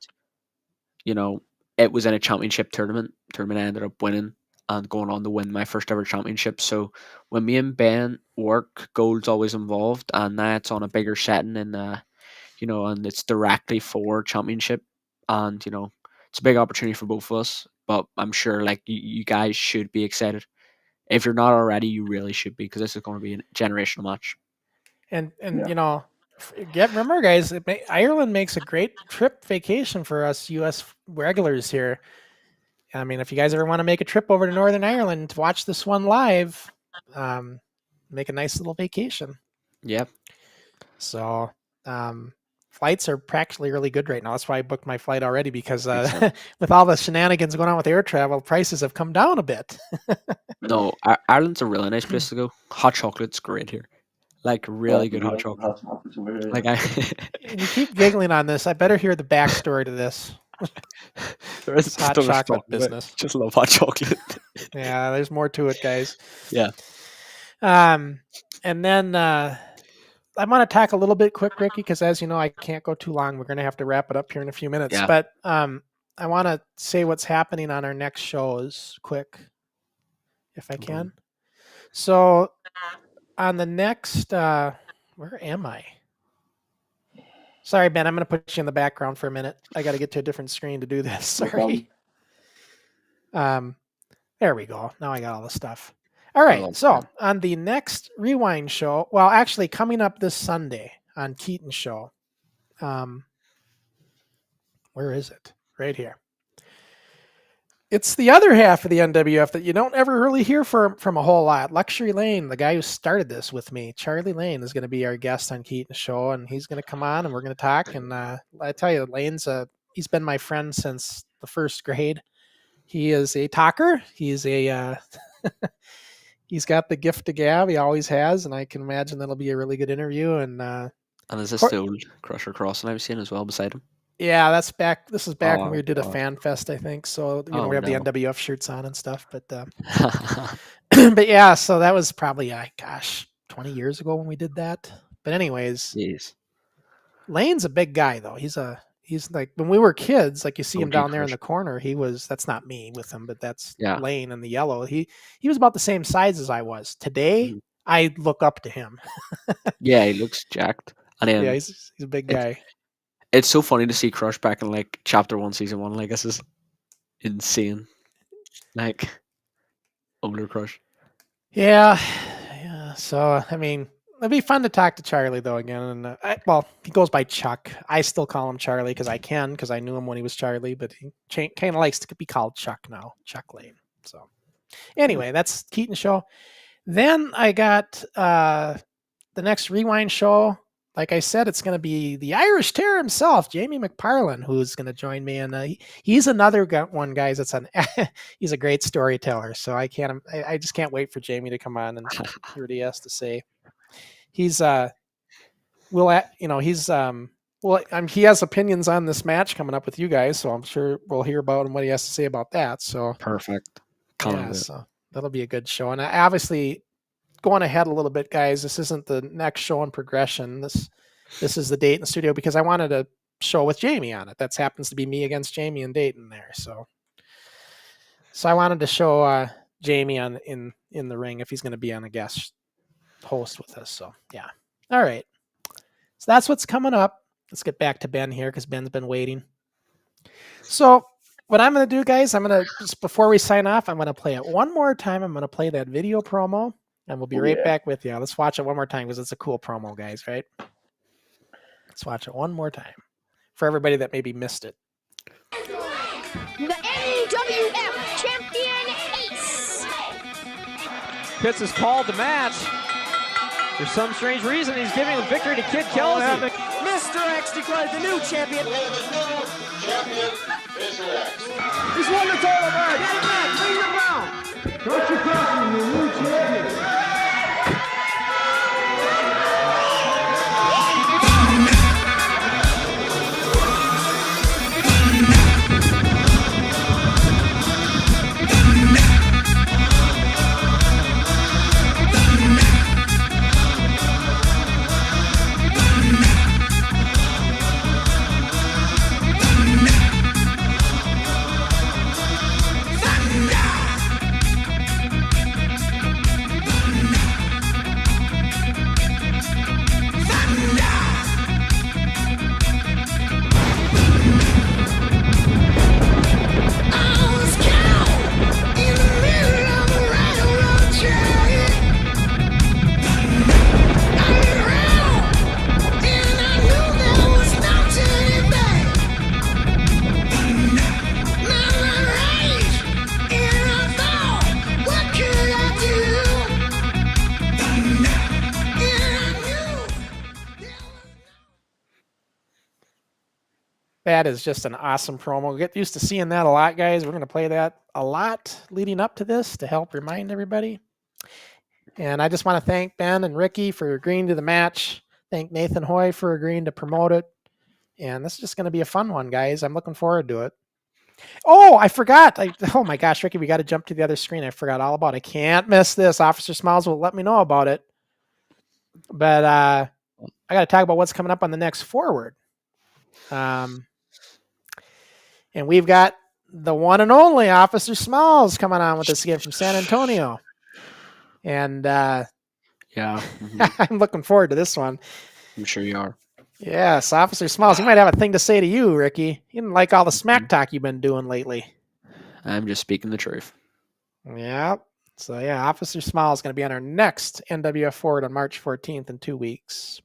it was in a championship tournament. I ended up winning and going on to win my first ever championship. So when me and Ben work, gold's always involved, and now it's on a bigger setting and and it's directly for championship, and it's a big opportunity for both of us. But I'm sure like you guys should be excited. If you're not already, you really should be, because this is going to be a generational match. And remember, guys, Ireland makes a great trip vacation for us U.S. regulars here. I mean, if you guys ever want to make a trip over to Northern Ireland to watch this one live, make a nice little vacation. Yep. So flights are practically really good right now. That's why I booked my flight already, because with all the shenanigans going on with air travel, prices have come down a bit. No, Ireland's a really nice place to go. Hot chocolate's great here. Like, really good hot chocolate. Like You keep giggling on this. I better hear the backstory to this. There is hot chocolate business. Just love hot chocolate. Yeah, there's more to it, guys. Yeah. And then I want to talk a little bit quick, Ricky, because as you know, I can't go too long. We're going to have to wrap it up here in a few minutes. Yeah. But I want to say what's happening on our next shows quick, if I can. So on the next, where am I? Sorry, Ben, I'm going to put you in the background for a minute. I got to get to a different screen to do this. Sorry. There we go. Now I got all the stuff. All right. So on the next Rewind show, well, actually coming up this Sunday on Keaton's show. Where is it? Right here. It's the other half of the NWF that you don't ever really hear from a whole lot. Luxury Lane, the guy who started this with me, Charlie Lane, is going to be our guest on Keaton's show, and he's going to come on and we're going to talk. And I tell you, Lane's he's been my friend since the first grade. He is a talker. He's a he's got the gift of gab. He always has, and I can imagine that'll be a really good interview. And is this the old Crusher Crossen I've seen as well beside him? Yeah, that's back. This is back when we did a fan fest, I think. So we have the NWF shirts on and stuff. But but yeah, so that was probably 20 years ago when we did that. But anyways, Jeez. Lane's a big guy though. He's like when we were kids, like you see him down there in Crush. the corner. That's not me with him, but that's Lane in the yellow. He was about the same size as I was. Today, I look up to him. Yeah, he looks jacked. And yeah, he's a big guy. It's so funny to see Crush back in like Chapter 1, Season 1. Like, this is insane. Like, older Crush. Yeah. So, I mean, it'd be fun to talk to Charlie though again. And he goes by Chuck. I still call him Charlie because I knew him when he was Charlie, but he kind of likes to be called Chuck now, Chuck Lane. So, anyway, that's Keaton show. Then I got the next Rewind show. Like I said, it's going to be the Irish Terror himself, Jamie McParlin, who's going to join me, and he's another one, guys. He's a great storyteller, so I just can't wait for Jamie to come on and hear what he has to say. He has opinions on this match coming up with you guys, so I'm sure we'll hear about him, what he has to say about that. So perfect. So that'll be a good show, and obviously, going ahead a little bit, guys. This isn't the next show in progression. This is the date in the studio because I wanted a show with Jamie on it. That happens to be me against Jamie and Dayton there. So I wanted to show Jamie in the ring if he's going to be on a guest host with us. So yeah. All right. So that's what's coming up. Let's get back to Ben here because Ben's been waiting. So what I'm going to do, guys, just before we sign off, I'm going to play it one more time. I'm going to play that video promo, and we'll be right back with you. Let's watch it one more time because it's a cool promo, guys, right? Let's watch it one more time for everybody that maybe missed it. The NWF Champion Ace. Pitts has called the match. For some strange reason, he's giving the victory to Kid Kelsey. Mr. X declared the new champion. The new champion, Mr. X. He's won the title match. Get it back. Bring him down. Don't you cross me, the new champion. That is just an awesome promo. Get used to seeing that a lot, guys. We're going to play that a lot leading up to this to help remind everybody. And I just want to thank Ben and Ricky for agreeing to the match. Thank Nathan Hoy for agreeing to promote it. And this is just going to be a fun one, guys. I'm looking forward to it. Oh, I forgot. Oh my gosh, Ricky, we got to jump to the other screen. I forgot all about it. I can't miss this. Officer Smiles will let me know about it. But I got to talk about what's coming up on the next Forward. And we've got the one and only Officer Smalls coming on with us again from San Antonio. And Yeah. I'm looking forward to this one. I'm sure you are. Yes, Officer Smalls, you might have a thing to say to you, Ricky. You didn't like all the smack talk you've been doing lately. I'm just speaking the truth. Yeah. So, yeah, Officer Smalls is going to be on our next NWF Forward on March 14th in 2 weeks.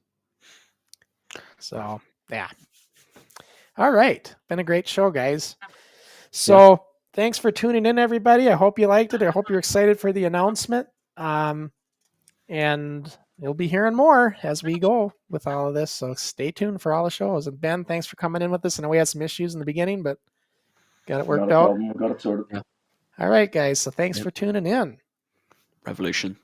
So, yeah. All right. Been a great show, guys. So thanks for tuning in, everybody. I hope you liked it. I hope you're excited for the announcement. And you'll be hearing more as we go with all of this. So stay tuned for all the shows. And Ben, thanks for coming in with us. I know we had some issues in the beginning, but got it worked out. We got it sorted. All right, guys. So thanks for tuning in. Revolution.